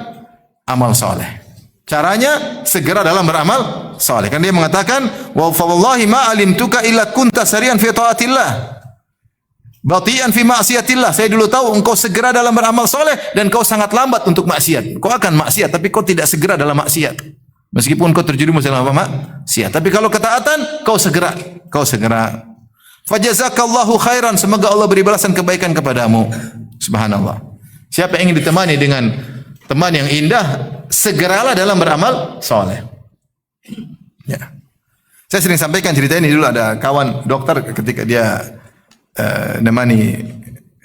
A: amal soleh. Caranya segera dalam beramal saleh. Kan dia mengatakan, "Wa wallahi ma alimtuka illa kunta sarian fi taatillah, batian fi ma'siyatillah." Saya dulu tahu engkau segera dalam beramal saleh dan kau sangat lambat untuk maksiat. Kau akan maksiat tapi kau tidak segera dalam maksiat. Meskipun kau terjerumus dalam apa? Maksiat. Tapi kalau ketaatan, kau segera. Fajazakallahu khairan, semoga Allah beri balasan kebaikan kepadamu. Subhanallah. Siapa yang ingin ditemani dengan teman yang indah, segeralah dalam beramal soleh. Ya. Saya sering sampaikan cerita ini dulu, ada kawan dokter ketika dia nemani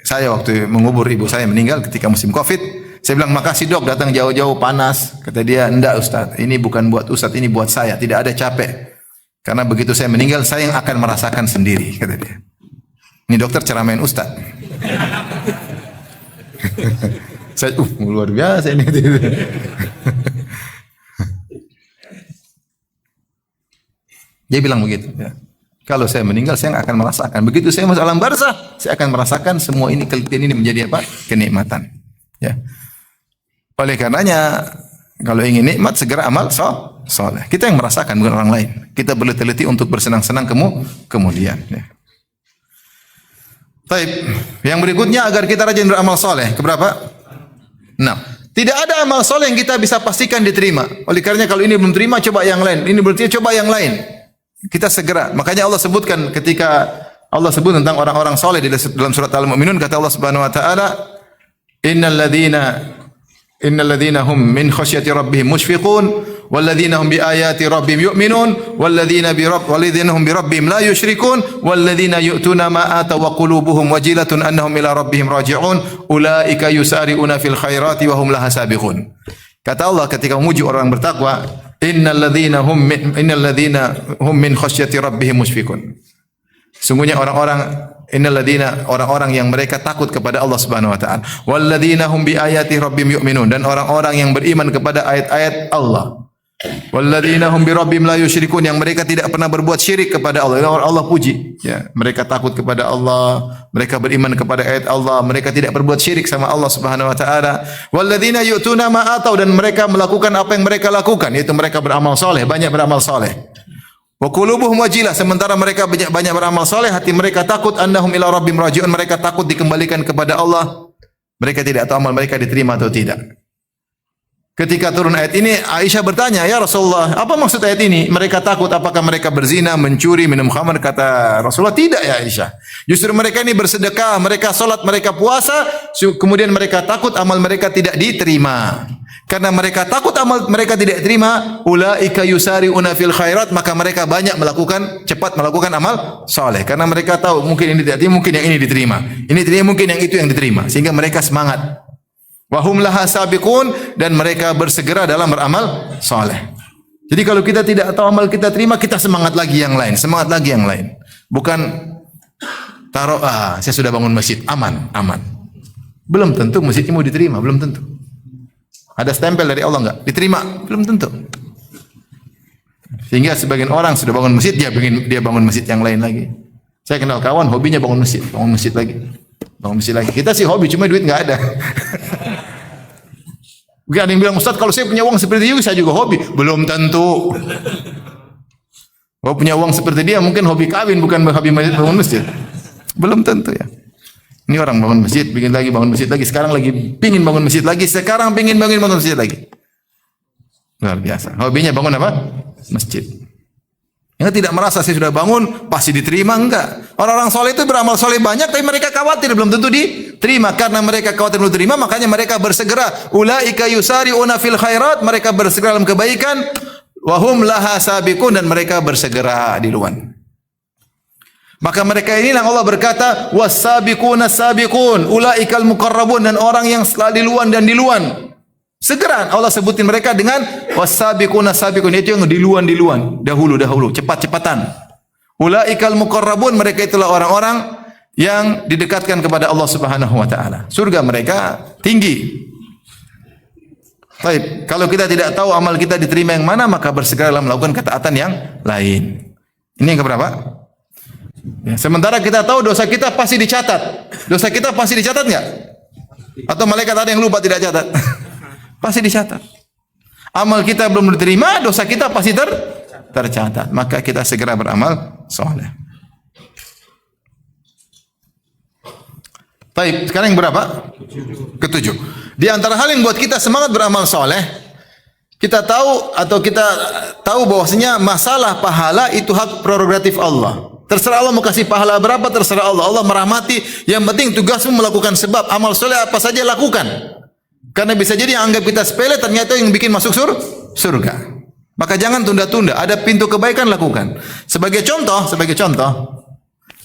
A: saya waktu mengubur ibu saya meninggal ketika musim Covid. Saya bilang, makasih dok, datang jauh-jauh panas. Kata dia, enggak Ustaz, ini bukan buat Ustaz, ini buat saya. Tidak ada capek. Karena begitu saya meninggal, saya yang akan merasakan sendiri. Kata dia. Ini dokter ceramain Ustaz. Saya, luar biasa ini. Dia bilang begitu. Ya. Kalau saya meninggal, saya akan merasakan. Begitu saya masuk alam barzah, saya akan merasakan semua ini, kelitian ini menjadi apa? Kenikmatan. Ya. Oleh karenanya, kalau ingin nikmat, segera amal soleh. Kita yang merasakan, bukan orang lain. Kita berteliti untuk bersenang-senang kemudian. Ya. Baik. Yang berikutnya, agar kita rajin beramal soleh. Keberapa? 6. Tidak ada amal soleh yang kita bisa pastikan diterima. Oleh karenanya, kalau ini belum terima, coba yang lain. Ini berarti coba yang lain. Kita segera. Makanya Allah sebutkan ketika Allah sebut tentang orang-orang soleh di dalam surat Al-Mu'minun, kata Allah Subhanahu wa taala, Innal ladzina hum min khasyati rabbihim mushfiqun wal ladzina hum bi ayati rabbihim yu'minun wal ladzina hum bi rabbihim la yusyrikun wal ladzina yu'tuna ma ataw wa qulubuhum wajilatun annahum ila rabbihim raji'un ulaika yusari'una fil khairati wa hum laha sabiqun. Kata Allah ketika memuji orang bertakwa, innal ladzina hum min khasyati rabbihim mushfiqun. Sungguhnya orang-orang yang mereka takut kepada Allah Subhanahu wa taala. Walladzina hum bi ayati rabbihim yu'minun, dan orang-orang yang beriman kepada ayat-ayat Allah. Walladzina hum bi rabbihim la yusyrikun, yang mereka tidak pernah berbuat syirik kepada Allah. Allah puji, ya. Mereka takut kepada Allah, mereka beriman kepada ayat Allah, mereka tidak berbuat syirik sama Allah Subhanahu wa taala. Walladzina yu'tuna ma atau, dan mereka melakukan apa yang mereka lakukan, yaitu mereka beramal saleh, banyak beramal saleh. Wa qulubuhum wajilah, sementara mereka banyak beramal saleh, hati mereka takut, annahum ila rabbihim raji'un, mereka takut dikembalikan kepada Allah. Mereka tidak tahu amal mereka diterima atau tidak. Ketika turun ayat ini, Aisyah bertanya, "Ya Rasulullah, apa maksud ayat ini? Mereka takut apakah mereka berzina, mencuri, minum khamar?" Kata Rasulullah, "Tidak ya Aisyah. Justru mereka ini bersedekah, mereka salat, mereka puasa, kemudian mereka takut amal mereka tidak diterima. Karena mereka takut amal mereka tidak diterima, ulaika yusari'una fil khairat, maka mereka cepat melakukan amal saleh. Karena mereka tahu mungkin ini tidak diterima, mungkin yang ini diterima. Ini diterima, mungkin yang itu yang diterima. Sehingga mereka semangat. Wa hum laha sabiqun, dan mereka bersegera dalam beramal saleh. Jadi kalau kita tidak tahu amal kita terima, kita semangat lagi yang lain. Bukan taruh, saya sudah bangun masjid, aman. Belum tentu masjidnya mau diterima, belum tentu. Ada stempel dari Allah enggak? Diterima? Belum tentu. Sehingga sebagian orang sudah bangun masjid, dia bangun masjid yang lain lagi. Saya kenal kawan hobinya bangun masjid lagi. Kita sih hobi, cuma duit enggak ada. Mungkin ada yang bilang, Ustaz, kalau saya punya uang seperti itu, saya juga hobi. Belum tentu. Kalau punya uang seperti dia, mungkin hobi kawin, bukan hobi bangun masjid. Belum tentu ya. Ini orang bangun masjid, bangun masjid lagi. Sekarang lagi pingin bangun masjid lagi. Luar biasa. Hobinya bangun apa? Masjid. Yang tidak merasa saya sudah bangun, pasti diterima, enggak. Orang-orang soleh itu beramal soleh banyak, tapi mereka khawatir belum tentu diterima. Karena mereka khawatir belum diterima, makanya mereka bersegera. Ulaika yusari'una fil khairat, mereka bersegera dalam kebaikan. Wahum laha sabiqun, dan mereka bersegera di luar. Maka mereka inilah Allah berkata, was-sabiquna sabiqun, ulaikal muqarrabun, dan orang yang selalu di luar. Segera Allah sebutin mereka dengan was-sabiquna sabiqun, itu yang di luar, dahulu, cepat-cepatan. Ulaikal muqarrabun, mereka itulah orang-orang yang didekatkan kepada Allah Subhanahu wa taala. Surga mereka tinggi. Baik, kalau kita tidak tahu amal kita diterima yang mana, maka bersegera dalam melakukan ketaatan yang lain. Ini yang keberapa? Ya, sementara kita tahu dosa kita pasti dicatat. Dosa kita pasti dicatat enggak? Atau malaikat ada yang lupa tidak catat? Pasti dicatat. Amal kita belum diterima, dosa kita pasti tercatat. Maka kita segera beramal soleh. Baik, sekarang yang berapa? Ketujuh. Di antara hal yang buat kita semangat beramal soleh, kita tahu bahwasanya masalah pahala itu hak prerogatif Allah. Terserah Allah mau kasih pahala berapa, terserah Allah. Allah merahmati. Yang penting tugasmu melakukan sebab. Amal soleh apa saja lakukan. Karena bisa jadi yang anggap kita sepele ternyata yang bikin masuk surga. Maka jangan tunda-tunda. Ada pintu kebaikan lakukan. Sebagai contoh,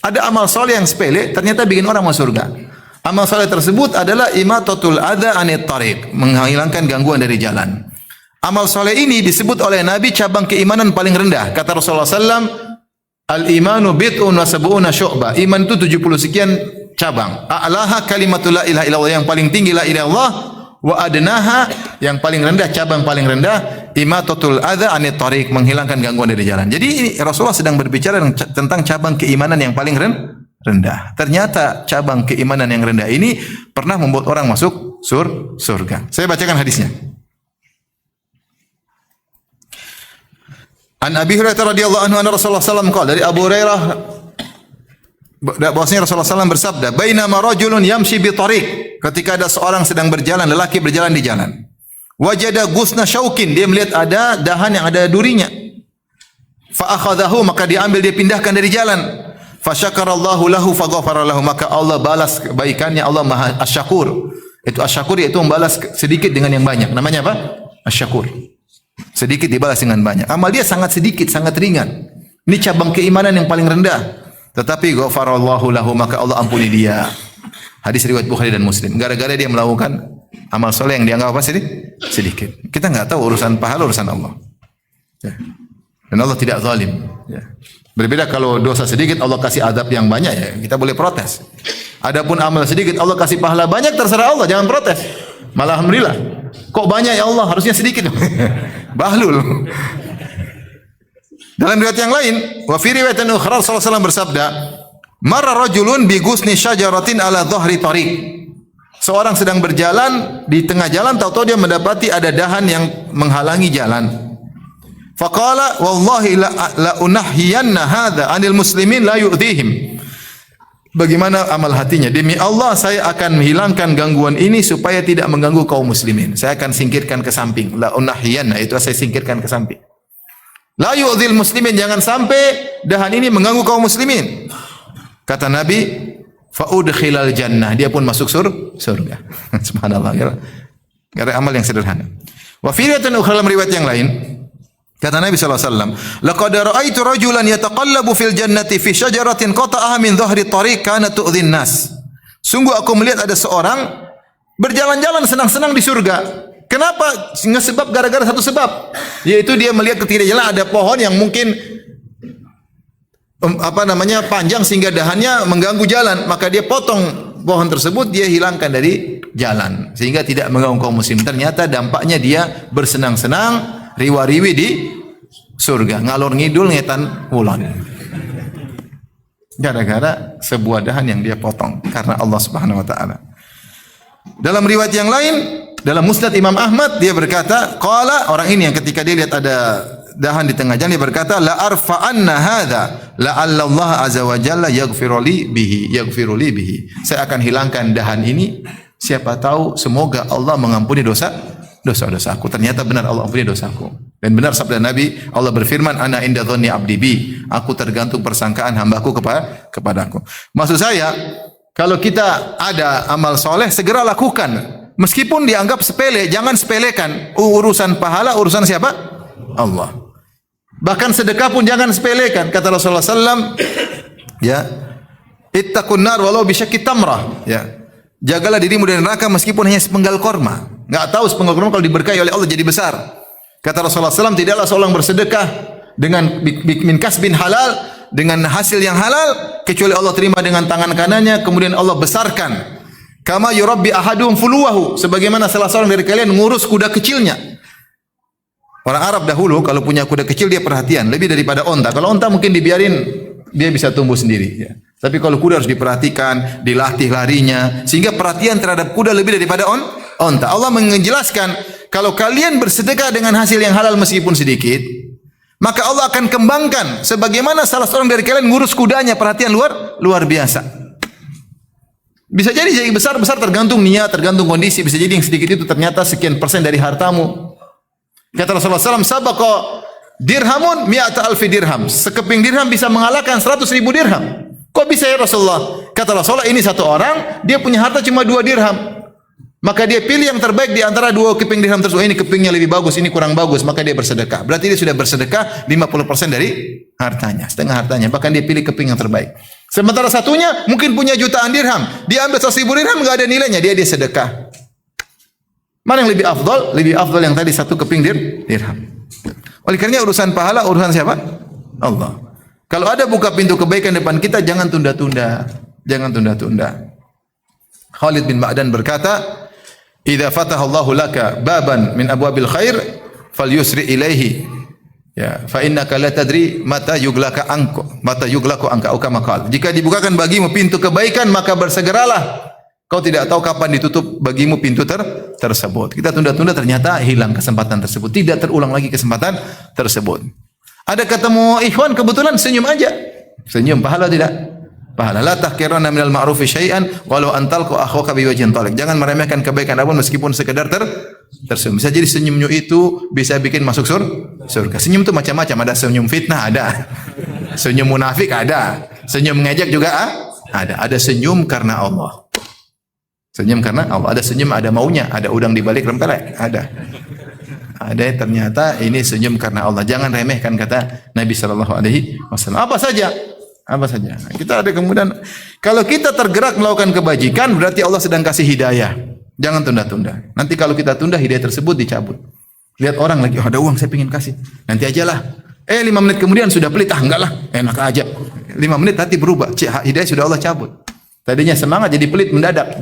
A: ada amal soleh yang sepele ternyata bikin orang masuk surga. Amal soleh tersebut adalah imatatul adza anit tariq, menghilangkan gangguan dari jalan. Amal soleh ini disebut oleh Nabi cabang keimanan paling rendah. Kata Rasulullah SAW, al-imanu bid'un wa sab'una syu'bah. Iman itu 70 sekian cabang. A'laha kalimatul la ilaha illallah, yang paling tinggi la ilaha illallah. Wa adnaha, yang paling rendah, cabang paling rendah, imatatul adza anit tariq, menghilangkan gangguan dari jalan. Jadi ini Rasulullah sedang berbicara tentang cabang keimanan yang paling rendah. Ternyata cabang keimanan yang rendah ini pernah membuat orang masuk surga. Saya bacakan hadisnya. An Abi Hurairah radhiyallahu anhu anna Rasulullah sallallahu alaihi wasallam, dari Abu Hurairah bahwasanya Rasulullah SAW bersabda, bainama rajulun yamshi bi tariq, ketika ada seorang sedang berjalan, lelaki berjalan di jalan. Wajada gusna syaukin, dia melihat ada dahan yang ada durinya. Fa akhadahu, maka dia ambil, dia pindahkan dari jalan. Fa syakarallahu lahu fa ghafara lahu, maka Allah balas kebaikannya. Allah Maha Asy-Syakur. Itu Asy-Syakur yaitu membalas sedikit dengan yang banyak. Namanya apa? Asy-Syakur. Sedikit dibalas dengan banyak. Amal dia sangat sedikit, sangat ringan. Ini cabang keimanan yang paling rendah. Tetapi ghafarallahu lahu, maka Allah ampuni dia. Hadis riwayat Bukhari dan Muslim. Gara-gara dia melakukan amal soleh yang dianggap apa? Sedikit. Kita enggak tahu urusan pahala, urusan Allah. Ya. Dan Allah tidak zalim. Ya. Berbeda kalau dosa sedikit Allah kasih adab yang banyak, ya kita boleh protes. Adapun amal sedikit Allah kasih pahala banyak, terserah Allah, jangan protes. Malah alhamdulillah. Kok banyak ya Allah? Harusnya sedikit. Bahlul. Dalam riwayat yang lain, wa fi riwayatin ukhra Rasulullah SAW bersabda, marra rajulun bi gusni syajaratin ala dhahri tariq. Seorang sedang berjalan di tengah jalan, tahu-tahu dia mendapati ada dahan yang menghalangi jalan. Faqala wallahi la unahhiyanna hadza 'anil muslimin la yu'dhihim. Bagaimana amal hatinya? Demi Allah saya akan menghilangkan gangguan ini supaya tidak mengganggu kaum muslimin. Saya akan singkirkan ke samping. La unahhiyanna, itu saya singkirkan ke samping. La yu'dhil muslimin, jangan sampai dahan ini mengganggu kaum muslimin. Kata Nabi, fa udkhilal jannah, dia pun masuk surga. Subhanallah. Gara amal yang sederhana. Wa fi riwayatin ukhra, dalam riwayat yang lain, kata Nabi sallallahu alaihi wasallam, laqad ra'aitu rajulan yataqallabu fil jannati fi syajaratin qata'aha min dhahri tariq kana tu'dhin nas. Sungguh aku melihat ada seorang berjalan-jalan senang-senang di surga. Kenapa? Sebab gara-gara satu sebab, yaitu dia melihat ketika jalan ada pohon yang mungkin panjang sehingga dahannya mengganggu jalan, maka dia potong pohon tersebut, dia hilangkan dari jalan sehingga tidak mengganggu kaum muslim. Ternyata dampaknya dia bersenang-senang, riwa-riwi di surga, ngalor ngidul ngetan ulon. Gara-gara sebuah dahan yang dia potong karena Allah Subhanahu wa taala. Dalam riwayat yang lain, dalam Musnad Imam Ahmad, dia berkata, qala, orang ini yang ketika dia lihat ada dahan di tengah jalan, dia berkata, la arfa'anna hadza la'alla Allah azza wa jalla yaghfiru li bihi. Saya akan hilangkan dahan ini, siapa tahu semoga Allah mengampuni dosa-dosaku. Ternyata benar Allah ampuni dosaku. Dan benar sabda Nabi, Allah berfirman, ana inda dhanni abdi bi, aku tergantung persangkaan hambaku kepadaku. Maksud saya, kalau kita ada amal soleh, segera lakukan. Meskipun dianggap sepele, jangan sepelekan. Urusan pahala, urusan siapa? Allah. Bahkan sedekah pun jangan sepelekan. Kata Rasulullah SAW, ya, ittaqun nar walau bisyakki tamrah. Ya, jagalah dirimu dari neraka meskipun hanya sepenggal korma. Enggak tahu sepenggal korma kalau diberkahi oleh Allah jadi besar. Kata Rasulullah SAW, tidaklah seorang bersedekah dengan min kasbin halal, dengan hasil yang halal, kecuali Allah terima dengan tangan kanannya, kemudian Allah besarkan. Kama yurabbi ahaduhum fuluwahu, sebagaimana salah seorang dari kalian ngurus kuda kecilnya. Orang Arab dahulu kalau punya kuda kecil dia perhatian lebih daripada onta. Kalau onta mungkin dibiarin dia bisa tumbuh sendiri, ya. Tapi kalau kuda harus diperhatikan, dilatih larinya, sehingga perhatian terhadap kuda lebih daripada onta. Allah menjelaskan, kalau kalian bersedekah dengan hasil yang halal meskipun sedikit, maka Allah akan kembangkan sebagaimana salah seorang dari kalian ngurus kudanya, perhatian luar biasa. Bisa jadi besar tergantung niat, tergantung kondisi. Bisa jadi yang sedikit itu ternyata sekian persen dari hartamu. Kata Rasulullah SAW, sabaqa dirhamun mi'ata alfi dirham. Sekeping dirham bisa mengalahkan 100.000 dirham. Kok bisa ya Rasulullah? Kata Rasulullah, ini satu orang, dia punya harta cuma 2 dirham. Maka dia pilih yang terbaik di antara 2 keping dirham tersebut. Ini kepingnya lebih bagus, ini kurang bagus. Maka dia bersedekah. Berarti dia sudah bersedekah 50% dari hartanya, setengah hartanya. Bahkan dia pilih keping yang terbaik. Sementara satunya mungkin punya jutaan dirham. Dia ambil 100.000 dirham, enggak ada nilainya. Dia sedekah. Mana yang lebih afdal? Lebih afdal yang tadi 1 keping dirham. Oleh karena urusan pahala, urusan siapa? Allah. Kalau ada buka pintu kebaikan depan kita, jangan tunda-tunda. Jangan tunda-tunda. Khalid bin Ma'dan berkata, "Idza fatahallahu laka baban min abwabil khair, falyusri ilaihi. Ya, fa innaka la tadri mata yughlaqu anka au kama qala." Jika dibukakan bagimu pintu kebaikan, maka bersegeralah. Kau tidak tahu kapan ditutup bagimu pintu tersebut. Kita tunda-tunda, ternyata hilang kesempatan tersebut. Tidak terulang lagi kesempatan tersebut. Ada ketemu ikhwan, kebetulan senyum aja. Senyum, pahala tidak? Pahala. La tahqiranna minal ma'rufi syai'an walau antalqu akhwaka biwajhin thaliq. Jangan meremehkan kebaikan apapun meskipun sekedar tersenyum. Bisa jadi senyumnya itu bisa bikin masuk surga. Senyum itu macam-macam. Ada senyum fitnah, ada. Senyum munafik, ada. Senyum mengejek juga ada. Ada senyum karena Allah. Senyum karena Allah. Ada senyum, ada maunya. Ada udang di balik rempelek. Ada ternyata ini senyum karena Allah. Jangan remehkan, kata Nabi SAW. Apa saja. Kita ada kemudian, kalau kita tergerak melakukan kebajikan, berarti Allah sedang kasih hidayah. Jangan tunda-tunda. Nanti kalau kita tunda, hidayah tersebut dicabut. Lihat orang lagi, ada uang saya pengen kasih. Nanti ajalah. 5 menit kemudian sudah pelit. Enggak lah, enak aja. 5 menit nanti berubah. Hidayah sudah Allah cabut. Tadinya semangat jadi pelit mendadak.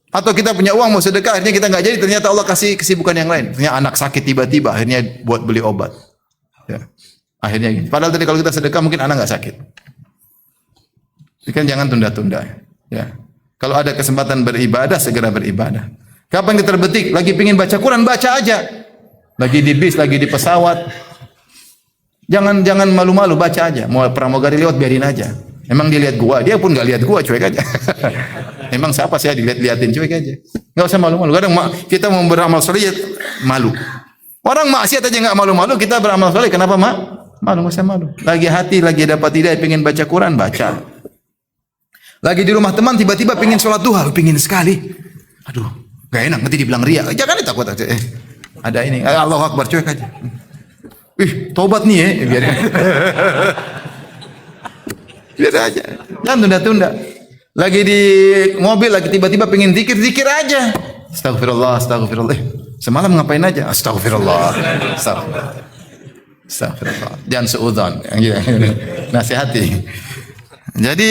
A: Atau kita punya uang mau sedekah, akhirnya kita nggak jadi, ternyata Allah kasih kesibukan yang lain. Ternyata anak sakit tiba-tiba, akhirnya buat beli obat. Ya. Akhirnya gini. Padahal tadi kalau kita sedekah mungkin anak nggak sakit. Jadi kan jangan tunda-tunda. Ya. Kalau ada kesempatan beribadah, segera beribadah. Kapan kita terbetik? Lagi pingin baca Quran, baca aja. Lagi di bis, lagi di pesawat. Jangan malu-malu, baca aja. Mau pramugari lewat, biarin aja. Emang dia lihat gua, dia pun nggak lihat gua, cuek aja. Emang siapa saya dilihatin, cuek aja. Enggak usah malu-malu. Kadang kita mau beramal saleh malu. Orang maksiat aja enggak malu-malu, kita beramal saleh kenapa malu? Enggak usah malu. Lagi hati, lagi dapat hidayah, pengen baca Quran, baca. Lagi di rumah teman tiba-tiba pengen sholat duha, pengen sekali. Aduh, enggak enak nanti dibilang riya. Jangan takut aja. Ada ini. Allahu Akbar, cuek aja. Tobat nih ya, biar. Biar aja. Jangan tunda-tunda. Lagi di mobil, lagi tiba-tiba pengen zikir aja. Astagfirullah. Semalam ngapain aja? Astagfirullah. Jangan seudon. Nasihati. Jadi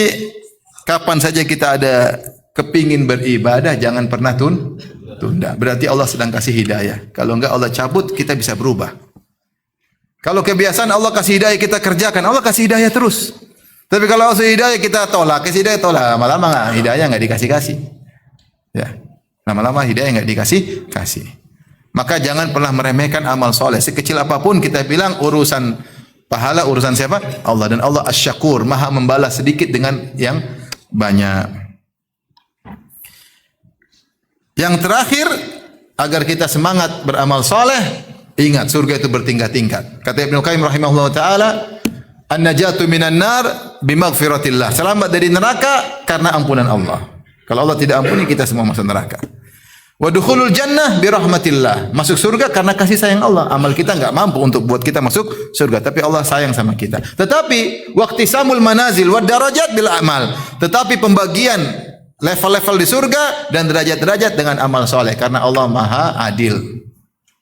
A: kapan saja kita ada kepingin beribadah, jangan pernah tunda. Berarti Allah sedang kasih hidayah. Kalau enggak Allah cabut, kita bisa berubah. Kalau kebiasaan Allah kasih hidayah, kita kerjakan, Allah kasih hidayah terus. Tapi kalau kasih hidayah kita tolak, lama-lama hidayah enggak dikasih. Ya. Lama-lama hidayah enggak dikasih. Maka jangan pernah meremehkan amal soleh. Sekecil apapun kita bilang urusan pahala, urusan siapa? Allah. Dan Allah Asy-Syakur, Maha membalas sedikit dengan yang banyak. Yang terakhir, agar kita semangat beramal soleh, ingat surga itu bertingkat-tingkat. Kata Ibnu Qayyim rahimahullah ta'ala, an-najatu minan nar bimaghfiratillah. Selamat dari neraka karena ampunan Allah. Kalau Allah tidak ampuni, kita semua masuk neraka. Wa dukhulul jannah birahmatillah. Masuk surga karena kasih sayang Allah. Amal kita enggak mampu untuk buat kita masuk surga, tapi Allah sayang sama kita. Tetapi waqtisamul manazil wad darajat bil amal. Tetapi pembagian level-level di surga dan derajat-derajat dengan amal soleh, karena Allah Maha adil.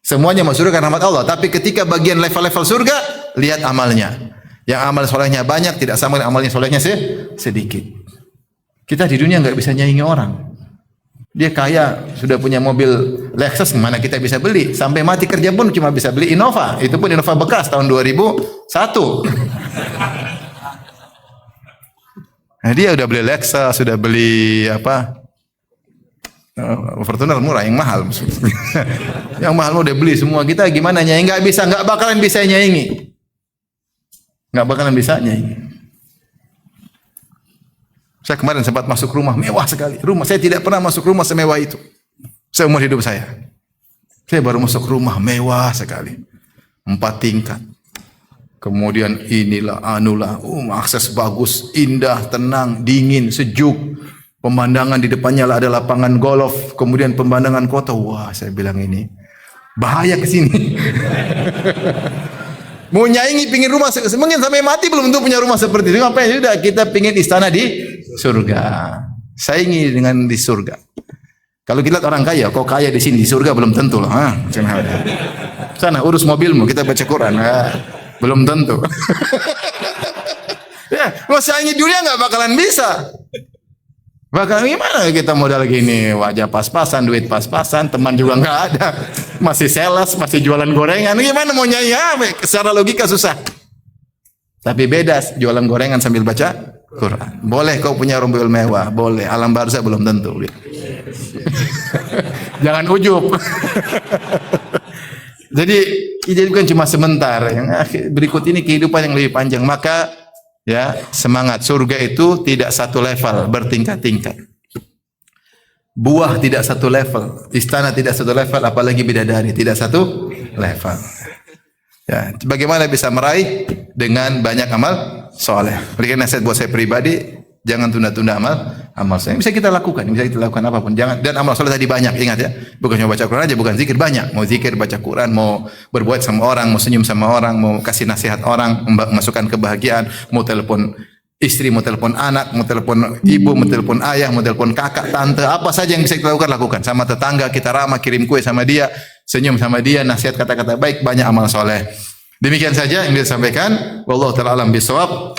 A: Semuanya masuk surga karena rahmat Allah, tapi ketika bagian level-level surga, lihat amalnya. Yang amal solehnya banyak tidak sama dengan amalnya solehnya sedikit. Kita di dunia enggak bisa nyaingi orang. Dia kaya, sudah punya mobil Lexus, mana kita bisa beli? Sampai mati kerja pun cuma bisa beli Innova. Itu pun Innova bekas tahun 2001. Nah, dia udah beli Lexus, sudah beli apa? Fortuner murah, yang mahal. Yang mahal udah beli semua. Kita gimana nyaingi? Nggak bakalan bisa nyaingi. Nggak bakalan bisa nyaingi. Saya kemarin sempat masuk rumah mewah sekali. Rumah saya tidak pernah masuk rumah semewah itu. Seumur hidup saya. Saya baru masuk rumah mewah sekali. 4 tingkat. Kemudian inilah anulah, akses bagus, indah, tenang, dingin, sejuk. Pemandangan di depannya ada lapangan golf, kemudian pemandangan kota. Wah, saya bilang ini bahaya ke sini. Mau nyaingi pingin rumah, mungkin sampai mati belum tentu punya rumah seperti itu. Ngapain? Sudah kita pingin istana di surga. Saingi dengan di surga. Kalau kita lihat orang kaya, kok kaya di sini di surga belum tentu loh. Sana urus mobilmu, kita baca Quran. Belum tentu. Ya, mau saingi dunia nggak bakalan bisa. Bahkan gimana kita modal gini, wajah pas-pasan, duit pas-pasan, teman juga nggak ada, masih sales, masih jualan gorengan, gimana mau nyanyi? Secara logika susah. Tapi beda, jualan gorengan sambil baca Quran. Boleh kau punya mobil mewah, boleh. Alam barzah belum tentu. Jangan ujub. Jadi bukan cuma sebentar. Yang berikut ini kehidupan yang lebih panjang. Maka ya, semangat. Surga itu tidak satu level, bertingkat-tingkat. Buah tidak satu level, istana tidak satu level, apalagi bidadari tidak satu level. Ya, bagaimana bisa meraih dengan banyak amal soleh? Berikan nasihat buat saya pribadi, jangan tunda-tunda amal soleh. Bisa kita lakukan apapun. Jangan, dan amal soleh tadi banyak, ingat ya. Bukan cuma baca Quran aja, bukan zikir, banyak. Mau zikir, baca Quran, mau berbuat sama orang, mau senyum sama orang, mau kasih nasihat orang, memasukkan kebahagiaan, mau telepon istri, mau telepon anak, mau telepon ibu, mau telepon ayah, mau telepon kakak, tante, apa saja yang bisa kita lakukan. Sama tetangga kita ramah, kirim kue sama dia, senyum sama dia, nasihat kata-kata baik, banyak amal soleh. Demikian saja yang bisa disampaikan. Wallahu ta'ala alam bisawab.